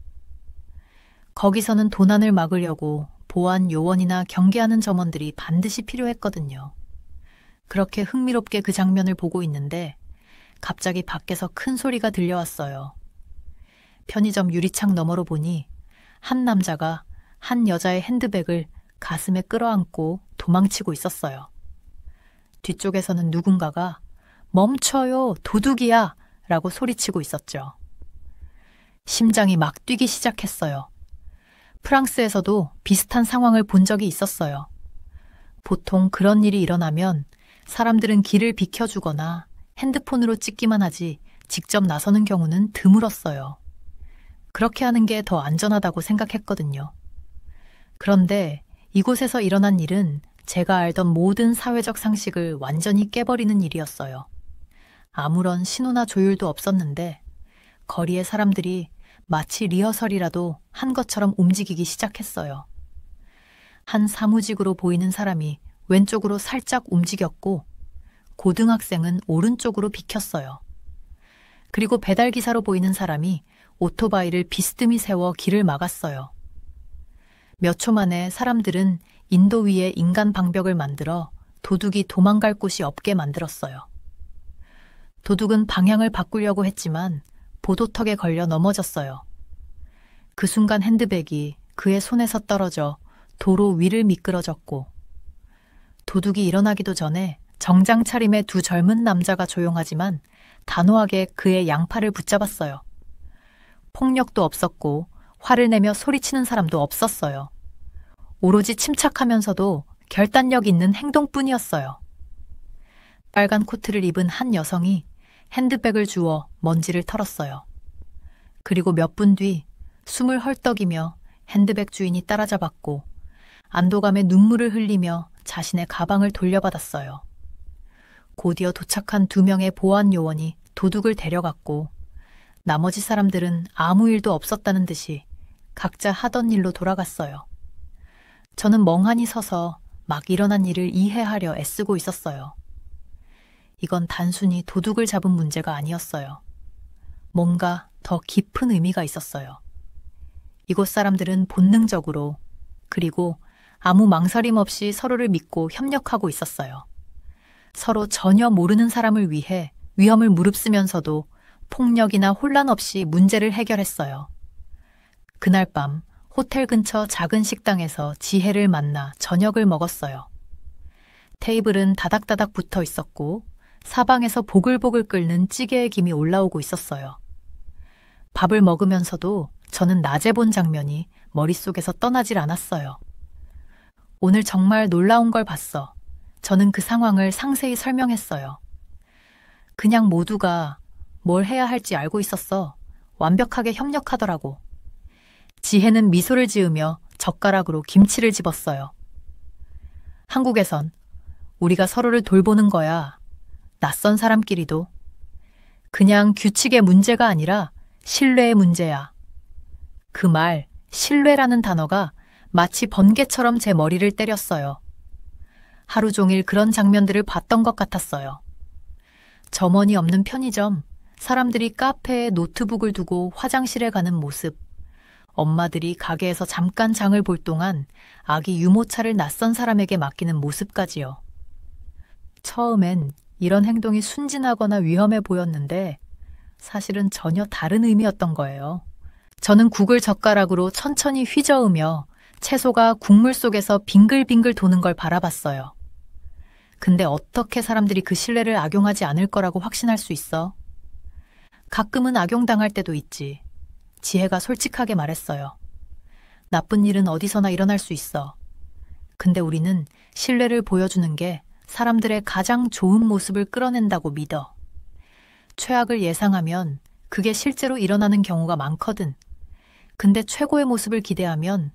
거기서는 도난을 막으려고 보안 요원이나 경계하는 점원들이 반드시 필요했거든요. 그렇게 흥미롭게 그 장면을 보고 있는데 갑자기 밖에서 큰 소리가 들려왔어요. 편의점 유리창 너머로 보니 한 남자가 한 여자의 핸드백을 가슴에 끌어안고 도망치고 있었어요. 뒤쪽에서는 누군가가 멈춰요, 도둑이야! 라고 소리치고 있었죠. 심장이 막 뛰기 시작했어요. 프랑스에서도 비슷한 상황을 본 적이 있었어요. 보통 그런 일이 일어나면 사람들은 길을 비켜주거나 핸드폰으로 찍기만 하지 직접 나서는 경우는 드물었어요. 그렇게 하는 게 더 안전하다고 생각했거든요. 그런데 이곳에서 일어난 일은 제가 알던 모든 사회적 상식을 완전히 깨버리는 일이었어요. 아무런 신호나 조율도 없었는데 거리의 사람들이 마치 리허설이라도 한 것처럼 움직이기 시작했어요. 한 사무직으로 보이는 사람이 왼쪽으로 살짝 움직였고 고등학생은 오른쪽으로 비켰어요. 그리고 배달기사로 보이는 사람이 오토바이를 비스듬히 세워 길을 막았어요. 몇 초 만에 사람들은 인도 위에 인간 방벽을 만들어 도둑이 도망갈 곳이 없게 만들었어요. 도둑은 방향을 바꾸려고 했지만 보도턱에 걸려 넘어졌어요. 그 순간 핸드백이 그의 손에서 떨어져 도로 위를 미끄러졌고 도둑이 일어나기도 전에 정장 차림의 두 젊은 남자가 조용하지만 단호하게 그의 양팔을 붙잡았어요. 폭력도 없었고 화를 내며 소리치는 사람도 없었어요. 오로지 침착하면서도 결단력 있는 행동뿐이었어요. 빨간 코트를 입은 한 여성이 핸드백을 주워 먼지를 털었어요. 그리고 몇 분 뒤 숨을 헐떡이며 핸드백 주인이 따라잡았고 안도감에 눈물을 흘리며 자신의 가방을 돌려받았어요. 곧이어 도착한 2명의 보안 요원이 도둑을 데려갔고 나머지 사람들은 아무 일도 없었다는 듯이 각자 하던 일로 돌아갔어요. 저는 멍하니 서서 막 일어난 일을 이해하려 애쓰고 있었어요. 이건 단순히 도둑을 잡은 문제가 아니었어요. 뭔가 더 깊은 의미가 있었어요. 이곳 사람들은 본능적으로 그리고 아무 망설임 없이 서로를 믿고 협력하고 있었어요. 서로 전혀 모르는 사람을 위해 위험을 무릅쓰면서도 폭력이나 혼란 없이 문제를 해결했어요. 그날 밤 호텔 근처 작은 식당에서 지혜를 만나 저녁을 먹었어요. 테이블은 다닥다닥 붙어 있었고 사방에서 보글보글 끓는 찌개의 김이 올라오고 있었어요. 밥을 먹으면서도 저는 낮에 본 장면이 머릿속에서 떠나질 않았어요. 오늘 정말 놀라운 걸 봤어. 저는 그 상황을 상세히 설명했어요. 그냥 모두가 뭘 해야 할지 알고 있었어. 완벽하게 협력하더라고. 지혜는 미소를 지으며 젓가락으로 김치를 집었어요. 한국에선 우리가 서로를 돌보는 거야. 낯선 사람끼리도. 그냥 규칙의 문제가 아니라 신뢰의 문제야. 그 말, 신뢰라는 단어가 마치 번개처럼 제 머리를 때렸어요. 하루 종일 그런 장면들을 봤던 것 같았어요. 점원이 없는 편의점, 사람들이 카페에 노트북을 두고 화장실에 가는 모습, 엄마들이 가게에서 잠깐 장을 볼 동안 아기 유모차를 낯선 사람에게 맡기는 모습까지요. 처음엔 이런 행동이 순진하거나 위험해 보였는데 사실은 전혀 다른 의미였던 거예요. 저는 국을 젓가락으로 천천히 휘저으며 채소가 국물 속에서 빙글빙글 도는 걸 바라봤어요. 근데 어떻게 사람들이 그 신뢰를 악용하지 않을 거라고 확신할 수 있어? 가끔은 악용당할 때도 있지. 지혜가 솔직하게 말했어요. 나쁜 일은 어디서나 일어날 수 있어. 근데 우리는 신뢰를 보여주는 게 사람들의 가장 좋은 모습을 끌어낸다고 믿어. 최악을 예상하면 그게 실제로 일어나는 경우가 많거든. 근데 최고의 모습을 기대하면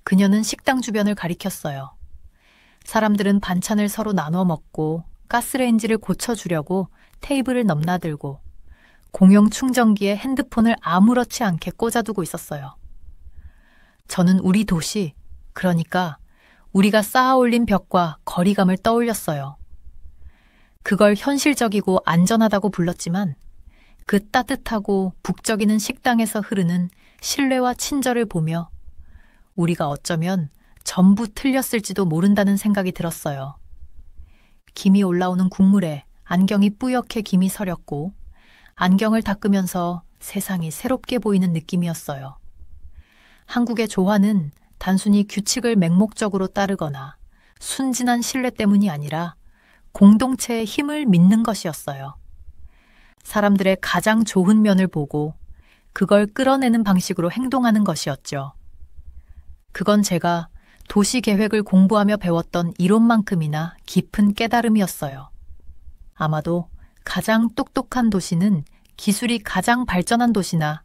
그녀는 식당 주변을 가리켰어요. 사람들은 반찬을 서로 나눠 먹고 가스레인지를 고쳐주려고 테이블을 넘나들고 공용 충전기에 핸드폰을 아무렇지 않게 꽂아두고 있었어요. 저는 우리 도시, 그러니까 우리가 쌓아올린 벽과 거리감을 떠올렸어요. 그걸 현실적이고 안전하다고 불렀지만 그 따뜻하고 북적이는 식당에서 흐르는 신뢰와 친절을 보며 우리가 어쩌면 전부 틀렸을지도 모른다는 생각이 들었어요. 김이 올라오는 국물에 안경이 뿌옇게 김이 서렸고 안경을 닦으면서 세상이 새롭게 보이는 느낌이었어요. 한국의 조화는 단순히 규칙을 맹목적으로 따르거나 순진한 신뢰 때문이 아니라 공동체의 힘을 믿는 것이었어요. 사람들의 가장 좋은 면을 보고 그걸 끌어내는 방식으로 행동하는 것이었죠. 그건 제가 도시 계획을 공부하며 배웠던 이론만큼이나 깊은 깨달음이었어요. 아마도 가장 똑똑한 도시는 기술이 가장 발전한 도시나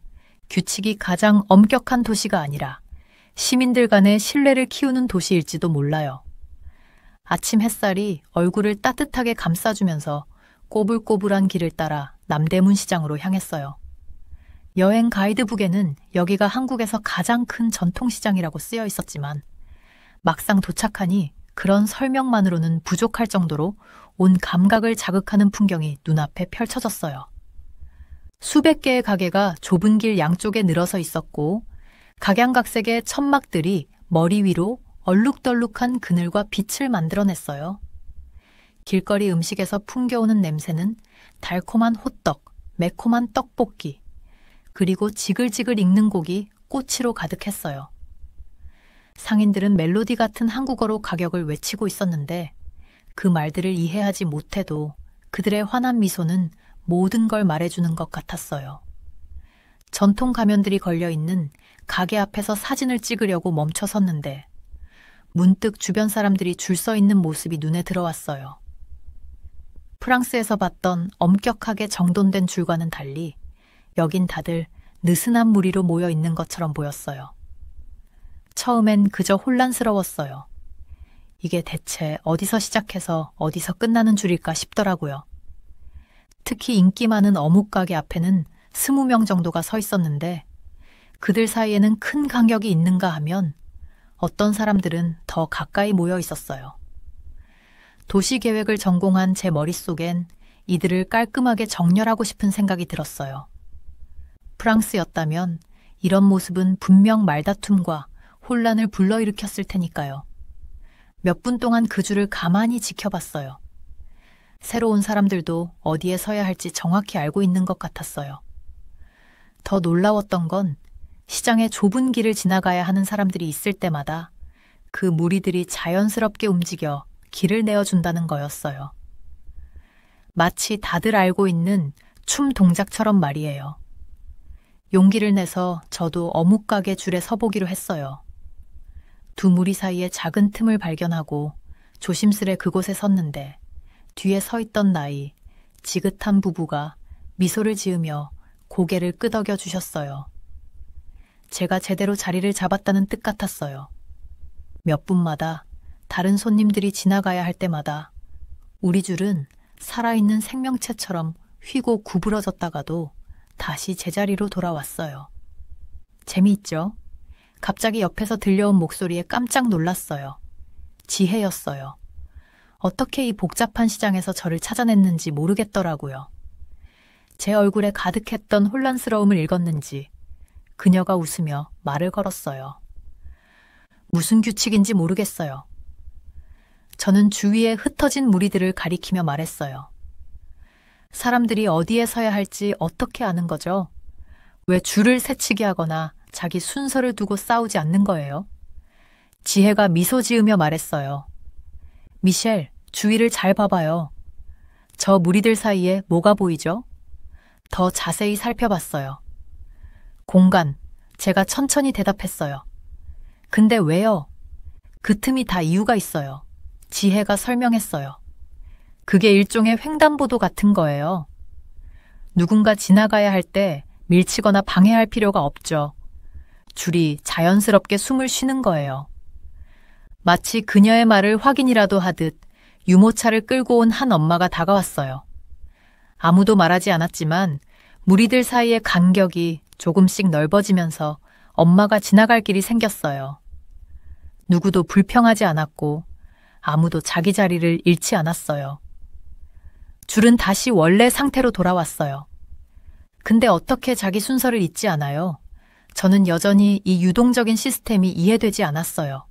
규칙이 가장 엄격한 도시가 아니라 시민들 간의 신뢰를 키우는 도시일지도 몰라요. 아침 햇살이 얼굴을 따뜻하게 감싸주면서 꼬불꼬불한 길을 따라 남대문 시장으로 향했어요. 여행 가이드북에는 여기가 한국에서 가장 큰 전통시장이라고 쓰여 있었지만 막상 도착하니 그런 설명만으로는 부족할 정도로 온 감각을 자극하는 풍경이 눈앞에 펼쳐졌어요. 수백 개의 가게가 좁은 길 양쪽에 늘어서 있었고 각양각색의 천막들이 머리 위로 얼룩덜룩한 그늘과 빛을 만들어냈어요. 길거리 음식에서 풍겨오는 냄새는 달콤한 호떡, 매콤한 떡볶이, 그리고 지글지글 익는 고기, 꼬치로 가득했어요. 상인들은 멜로디 같은 한국어로 가격을 외치고 있었는데 그 말들을 이해하지 못해도 그들의 환한 미소는 모든 걸 말해주는 것 같았어요. 전통 가면들이 걸려있는 가게 앞에서 사진을 찍으려고 멈춰 섰는데 문득 주변 사람들이 줄 서 있는 모습이 눈에 들어왔어요. 프랑스에서 봤던 엄격하게 정돈된 줄과는 달리 여긴 다들 느슨한 무리로 모여 있는 것처럼 보였어요. 처음엔 그저 혼란스러웠어요. 이게 대체 어디서 시작해서 어디서 끝나는 줄일까 싶더라고요. 특히 인기 많은 어묵 가게 앞에는 20명 정도가 서 있었는데 그들 사이에는 큰 간격이 있는가 하면 어떤 사람들은 더 가까이 모여 있었어요. 도시계획을 전공한 제 머릿속엔 이들을 깔끔하게 정렬하고 싶은 생각이 들었어요. 프랑스였다면 이런 모습은 분명 말다툼과 혼란을 불러일으켰을 테니까요. 몇 분 동안 그 줄을 가만히 지켜봤어요. 새로운 사람들도 어디에 서야 할지 정확히 알고 있는 것 같았어요. 더 놀라웠던 건 시장의 좁은 길을 지나가야 하는 사람들이 있을 때마다 그 무리들이 자연스럽게 움직여 길을 내어준다는 거였어요. 마치 다들 알고 있는 춤 동작처럼 말이에요. 용기를 내서 저도 어묵가게 줄에 서보기로 했어요. 두 무리 사이에 작은 틈을 발견하고 조심스레 그곳에 섰는데 뒤에 서 있던 나이, 지긋한 부부가 미소를 지으며 고개를 끄덕여 주셨어요. 제가 제대로 자리를 잡았다는 뜻 같았어요. 몇 분마다 다른 손님들이 지나가야 할 때마다 우리 줄은 살아있는 생명체처럼 휘고 구부러졌다가도 다시 제자리로 돌아왔어요. 재미있죠? 갑자기 옆에서 들려온 목소리에 깜짝 놀랐어요. 지혜였어요. 어떻게 이 복잡한 시장에서 저를 찾아냈는지 모르겠더라고요. 제 얼굴에 가득했던 혼란스러움을 읽었는지 그녀가 웃으며 말을 걸었어요. 무슨 규칙인지 모르겠어요. 저는 주위에 흩어진 무리들을 가리키며 말했어요. 사람들이 어디에 서야 할지 어떻게 아는 거죠? 왜 줄을 새치기 하거나 자기 순서를 두고 싸우지 않는 거예요? 지혜가 미소 지으며 말했어요. 미셸, 주위를 잘 봐봐요. 저 무리들 사이에 뭐가 보이죠? 더 자세히 살펴봤어요. 공간, 제가 천천히 대답했어요. 근데 왜요? 그 틈이 다 이유가 있어요. 지혜가 설명했어요. 그게 일종의 횡단보도 같은 거예요. 누군가 지나가야 할 때 밀치거나 방해할 필요가 없죠. 줄이 자연스럽게 숨을 쉬는 거예요. 마치 그녀의 말을 확인이라도 하듯 유모차를 끌고 온 한 엄마가 다가왔어요. 아무도 말하지 않았지만 무리들 사이의 간격이 조금씩 넓어지면서 엄마가 지나갈 길이 생겼어요. 누구도 불평하지 않았고 아무도 자기 자리를 잃지 않았어요. 줄은 다시 원래 상태로 돌아왔어요. 근데 어떻게 자기 순서를 잊지 않아요? 저는 여전히 이 유동적인 시스템이 이해되지 않았어요.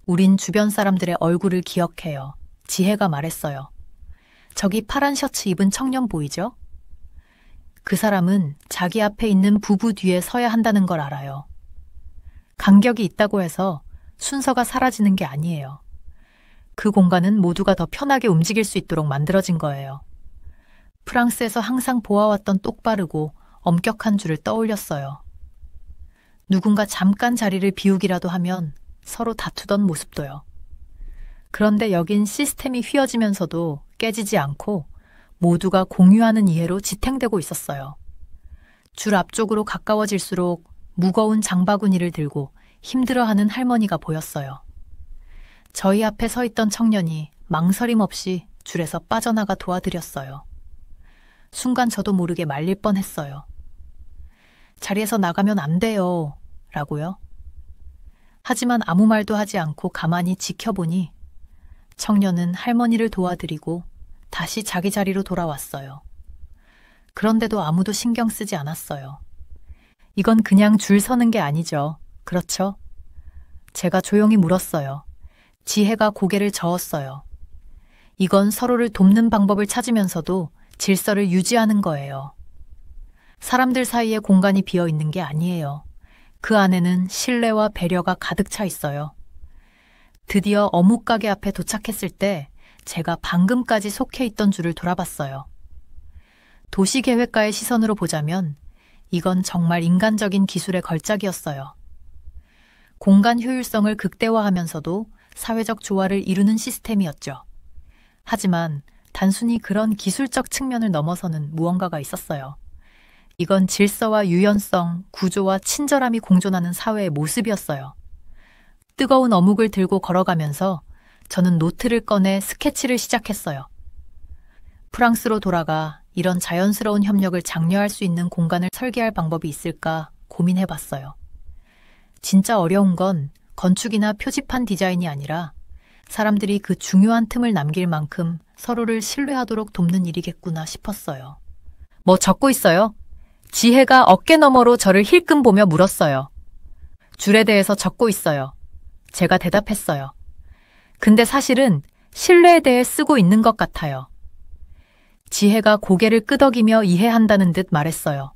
우린 주변 사람들의 얼굴을 기억해요. 지혜가 말했어요. 저기 파란 셔츠 입은 청년 보이죠? 그 사람은 자기 앞에 있는 부부 뒤에 서야 한다는 걸 알아요. 간격이 있다고 해서 순서가 사라지는 게 아니에요. 그 공간은 모두가 더 편하게 움직일 수 있도록 만들어진 거예요. 프랑스에서 항상 보아왔던 똑바르고 엄격한 줄을 떠올렸어요. 누군가 잠깐 자리를 비우기라도 하면 서로 다투던 모습도요. 그런데 여긴 시스템이 휘어지면서도 깨지지 않고 모두가 공유하는 이해로 지탱되고 있었어요. 줄 앞쪽으로 가까워질수록 무거운 장바구니를 들고 힘들어하는 할머니가 보였어요. 저희 앞에 서 있던 청년이 망설임 없이 줄에서 빠져나가 도와드렸어요. 순간 저도 모르게 말릴 뻔했어요. 자리에서 나가면 안 돼요. 라고요. 하지만 아무 말도 하지 않고 가만히 지켜보니 청년은 할머니를 도와드리고 다시 자기 자리로 돌아왔어요. 그런데도 아무도 신경 쓰지 않았어요. 이건 그냥 줄 서는 게 아니죠. 그렇죠? 제가 조용히 물었어요. 지혜가 고개를 저었어요. 이건 서로를 돕는 방법을 찾으면서도 질서를 유지하는 거예요. 사람들 사이에 공간이 비어 있는 게 아니에요. 그 안에는 신뢰와 배려가 가득 차 있어요. 드디어 어묵가게 앞에 도착했을 때 제가 방금까지 속해 있던 줄을 돌아봤어요. 도시계획가의 시선으로 보자면 이건 정말 인간적인 기술의 걸작이었어요. 공간 효율성을 극대화하면서도 사회적 조화를 이루는 시스템이었죠. 하지만 단순히 그런 기술적 측면을 넘어서는 무언가가 있었어요. 이건 질서와 유연성, 구조와 친절함이 공존하는 사회의 모습이었어요. 뜨거운 어묵을 들고 걸어가면서 저는 노트를 꺼내 스케치를 시작했어요. 프랑스로 돌아가 이런 자연스러운 협력을 장려할 수 있는 공간을 설계할 방법이 있을까 고민해봤어요. 진짜 어려운 건 건축이나 표지판 디자인이 아니라 사람들이 그 중요한 틈을 남길 만큼 서로를 신뢰하도록 돕는 일이겠구나 싶었어요. 뭐 적고 있어요? 지혜가 어깨너머로 저를 힐끔 보며 물었어요. 줄에 대해서 적고 있어요. 제가 대답했어요. 근데 사실은 신뢰에 대해 쓰고 있는 것 같아요. 지혜가 고개를 끄덕이며 이해한다는 듯 말했어요.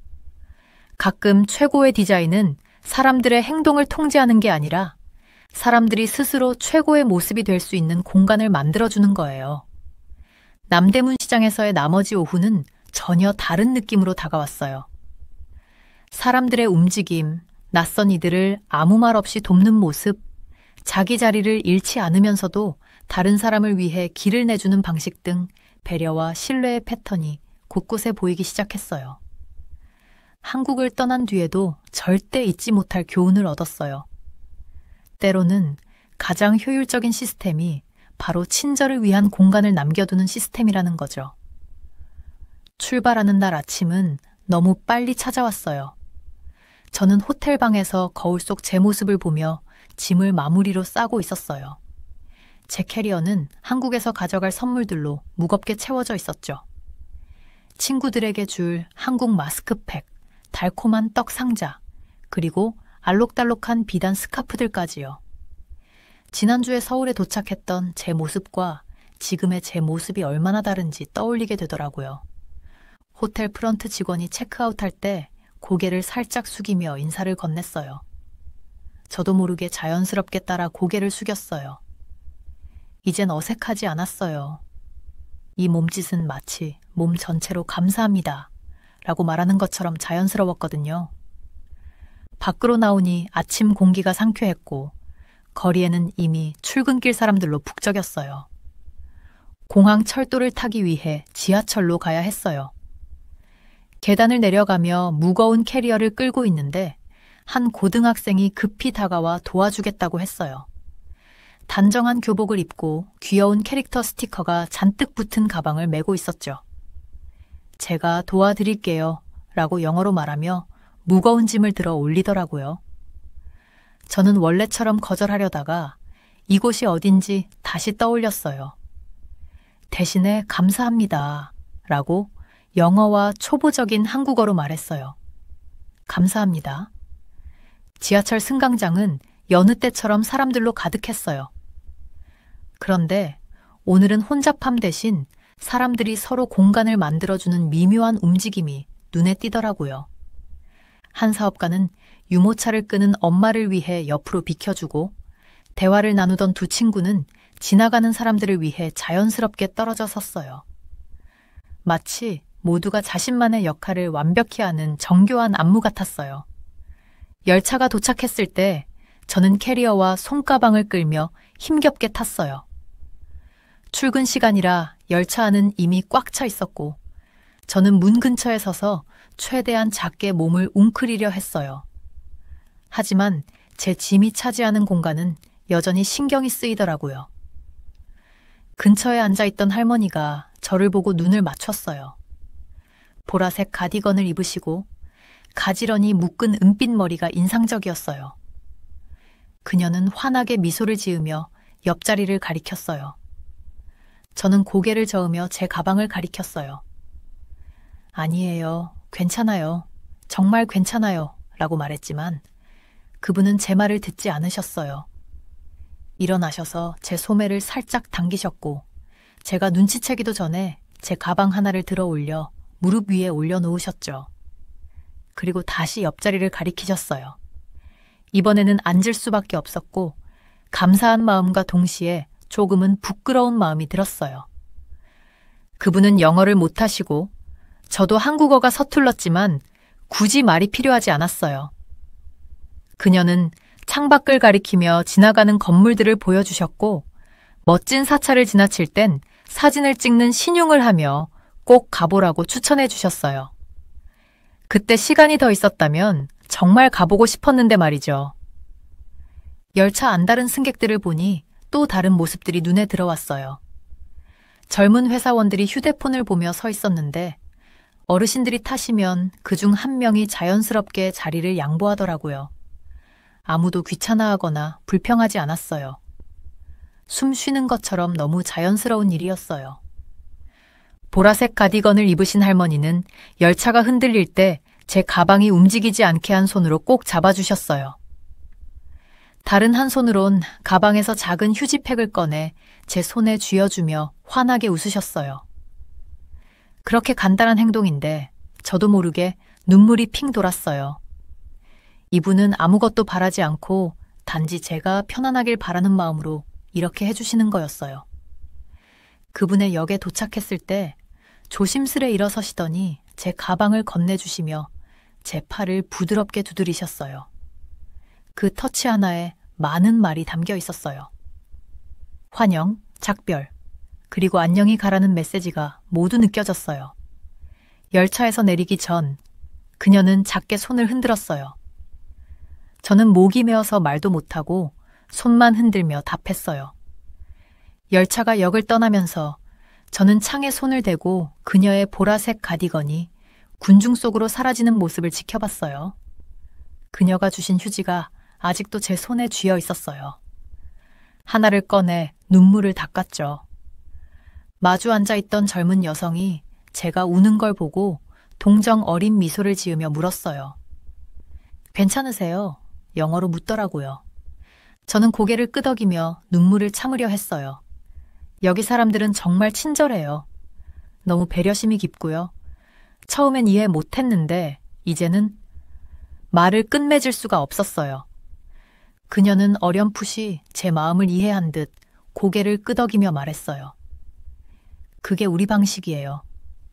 가끔 최고의 디자인은 사람들의 행동을 통제하는 게 아니라 사람들이 스스로 최고의 모습이 될 수 있는 공간을 만들어주는 거예요. 남대문 시장에서의 나머지 오후는 전혀 다른 느낌으로 다가왔어요. 사람들의 움직임, 낯선 이들을 아무 말 없이 돕는 모습, 자기 자리를 잃지 않으면서도 다른 사람을 위해 길을 내주는 방식 등 배려와 신뢰의 패턴이 곳곳에 보이기 시작했어요. 한국을 떠난 뒤에도 절대 잊지 못할 교훈을 얻었어요. 때로는 가장 효율적인 시스템이 바로 친절을 위한 공간을 남겨두는 시스템이라는 거죠. 출발하는 날 아침은 너무 빨리 찾아왔어요. 저는 호텔 방에서 거울 속 제 모습을 보며 짐을 마무리로 싸고 있었어요. 제 캐리어는 한국에서 가져갈 선물들로 무겁게 채워져 있었죠. 친구들에게 줄 한국 마스크팩, 달콤한 떡 상자, 그리고 알록달록한 비단 스카프들까지요. 지난주에 서울에 도착했던 제 모습과 지금의 제 모습이 얼마나 다른지 떠올리게 되더라고요. 호텔 프런트 직원이 체크아웃할 때 고개를 살짝 숙이며 인사를 건넸어요. 저도 모르게 자연스럽게 따라 고개를 숙였어요. 이젠 어색하지 않았어요. 이 몸짓은 마치 몸 전체로 감사합니다 라고 말하는 것처럼 자연스러웠거든요. 밖으로 나오니 아침 공기가 상쾌했고 거리에는 이미 출근길 사람들로 북적였어요. 공항 철도를 타기 위해 지하철로 가야 했어요. 계단을 내려가며 무거운 캐리어를 끌고 있는데 한 고등학생이 급히 다가와 도와주겠다고 했어요. 단정한 교복을 입고 귀여운 캐릭터 스티커가 잔뜩 붙은 가방을 메고 있었죠. 제가 도와드릴게요 라고 영어로 말하며 무거운 짐을 들어 올리더라고요. 저는 원래처럼 거절하려다가 이곳이 어딘지 다시 떠올렸어요. 대신에 감사합니다 라고 영어와 초보적인 한국어로 말했어요. 감사합니다. 지하철 승강장은 여느 때처럼 사람들로 가득했어요. 그런데 오늘은 혼잡함 대신 사람들이 서로 공간을 만들어주는 미묘한 움직임이 눈에 띄더라고요. 한 사업가는 유모차를 끄는 엄마를 위해 옆으로 비켜주고 대화를 나누던 두 친구는 지나가는 사람들을 위해 자연스럽게 떨어져 섰어요. 마치 모두가 자신만의 역할을 완벽히 하는 정교한 안무 같았어요. 열차가 도착했을 때 저는 캐리어와 손가방을 끌며 힘겹게 탔어요. 출근 시간이라 열차 안은 이미 꽉 차 있었고 저는 문 근처에 서서 최대한 작게 몸을 웅크리려 했어요. 하지만 제 짐이 차지하는 공간은 여전히 신경이 쓰이더라고요. 근처에 앉아있던 할머니가 저를 보고 눈을 맞췄어요. 보라색 가디건을 입으시고 가지런히 묶은 은빛 머리가 인상적이었어요. 그녀는 환하게 미소를 지으며 옆자리를 가리켰어요. 저는 고개를 저으며 제 가방을 가리켰어요. 아니에요. 괜찮아요. 정말 괜찮아요. 라고 말했지만 그분은 제 말을 듣지 않으셨어요. 일어나셔서 제 소매를 살짝 당기셨고 제가 눈치채기도 전에 제 가방 하나를 들어 올려 무릎 위에 올려놓으셨죠. 그리고 다시 옆자리를 가리키셨어요. 이번에는 앉을 수밖에 없었고 감사한 마음과 동시에 조금은 부끄러운 마음이 들었어요. 그분은 영어를 못하시고 저도 한국어가 서툴렀지만 굳이 말이 필요하지 않았어요. 그녀는 창밖을 가리키며 지나가는 건물들을 보여주셨고 멋진 사찰을 지나칠 땐 사진을 찍는 신용을 하며 꼭 가보라고 추천해 주셨어요. 그때 시간이 더 있었다면 정말 가보고 싶었는데 말이죠. 열차 안다른 승객들을 보니 또 다른 모습들이 눈에 들어왔어요. 젊은 회사원들이 휴대폰을 보며 서 있었는데 어르신들이 타시면 그중 한 명이 자연스럽게 자리를 양보하더라고요. 아무도 귀찮아하거나 불평하지 않았어요. 숨 쉬는 것처럼 너무 자연스러운 일이었어요. 보라색 가디건을 입으신 할머니는 열차가 흔들릴 때 제 가방이 움직이지 않게 한 손으로 꼭 잡아주셨어요. 다른 한 손으론 가방에서 작은 휴지팩을 꺼내 제 손에 쥐어주며 환하게 웃으셨어요. 그렇게 간단한 행동인데 저도 모르게 눈물이 핑 돌았어요. 이분은 아무것도 바라지 않고 단지 제가 편안하길 바라는 마음으로 이렇게 해주시는 거였어요. 그분의 역에 도착했을 때 조심스레 일어서시더니 제 가방을 건네주시며 제 팔을 부드럽게 두드리셨어요. 그 터치 하나에 많은 말이 담겨 있었어요. 환영, 작별, 그리고 안녕히 가라는 메시지가 모두 느껴졌어요. 열차에서 내리기 전 그녀는 작게 손을 흔들었어요. 저는 목이 메어서 말도 못하고 손만 흔들며 답했어요. 열차가 역을 떠나면서 저는 창에 손을 대고 그녀의 보라색 가디건이 군중 속으로 사라지는 모습을 지켜봤어요. 그녀가 주신 휴지가 아직도 제 손에 쥐어 있었어요. 하나를 꺼내 눈물을 닦았죠. 마주 앉아있던 젊은 여성이 제가 우는 걸 보고 동정 어린 미소를 지으며 물었어요. 괜찮으세요? 영어로 묻더라고요. 저는 고개를 끄덕이며 눈물을 참으려 했어요. 여기 사람들은 정말 친절해요. 너무 배려심이 깊고요. 처음엔 이해 못했는데 이제는 말을 끝맺을 수가 없었어요. 그녀는 어렴풋이 제 마음을 이해한 듯 고개를 끄덕이며 말했어요. 그게 우리 방식이에요.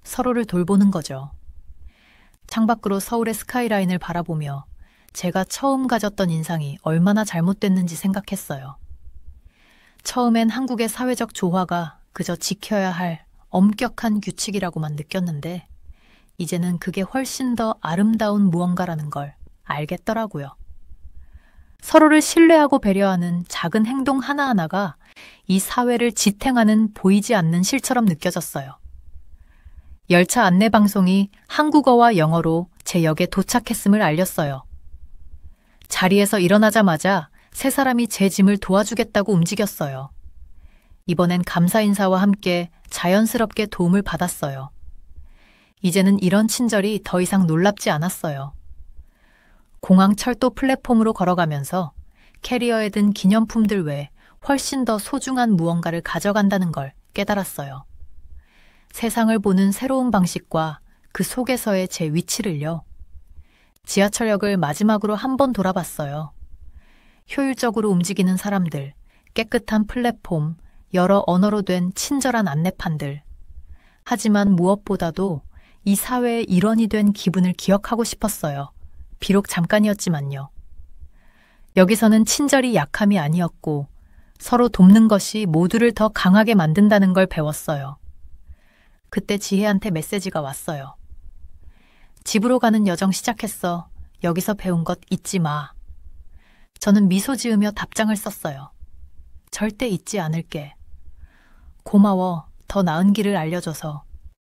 서로를 돌보는 거죠. 창밖으로 서울의 스카이라인을 바라보며 제가 처음 가졌던 인상이 얼마나 잘못됐는지 생각했어요. 처음엔 한국의 사회적 조화가 그저 지켜야 할 엄격한 규칙이라고만 느꼈는데 이제는 그게 훨씬 더 아름다운 무언가라는 걸 알겠더라고요. 서로를 신뢰하고 배려하는 작은 행동 하나하나가 이 사회를 지탱하는 보이지 않는 실처럼 느껴졌어요. 열차 안내방송이 한국어와 영어로 제 역에 도착했음을 알렸어요. 자리에서 일어나자마자 세 사람이 제 짐을 도와주겠다고 움직였어요. 이번엔 감사 인사와 함께 자연스럽게 도움을 받았어요. 이제는 이런 친절이 더 이상 놀랍지 않았어요. 공항 철도 플랫폼으로 걸어가면서 캐리어에 든 기념품들 외에 훨씬 더 소중한 무언가를 가져간다는 걸 깨달았어요. 세상을 보는 새로운 방식과 그 속에서의 제 위치를요. 지하철역을 마지막으로 한 번 돌아봤어요. 효율적으로 움직이는 사람들, 깨끗한 플랫폼, 여러 언어로 된 친절한 안내판들. 하지만 무엇보다도 이 사회의 일원이 된 기분을 기억하고 싶었어요. 비록 잠깐이었지만요. 여기서는 친절이 약함이 아니었고 서로 돕는 것이 모두를 더 강하게 만든다는 걸 배웠어요. 그때 지혜한테 메시지가 왔어요. 집으로 가는 여정 시작했어. 여기서 배운 것 잊지 마. 저는 미소 지으며 답장을 썼어요. 절대 잊지 않을게. 고마워. 더 나은 길을 알려줘서.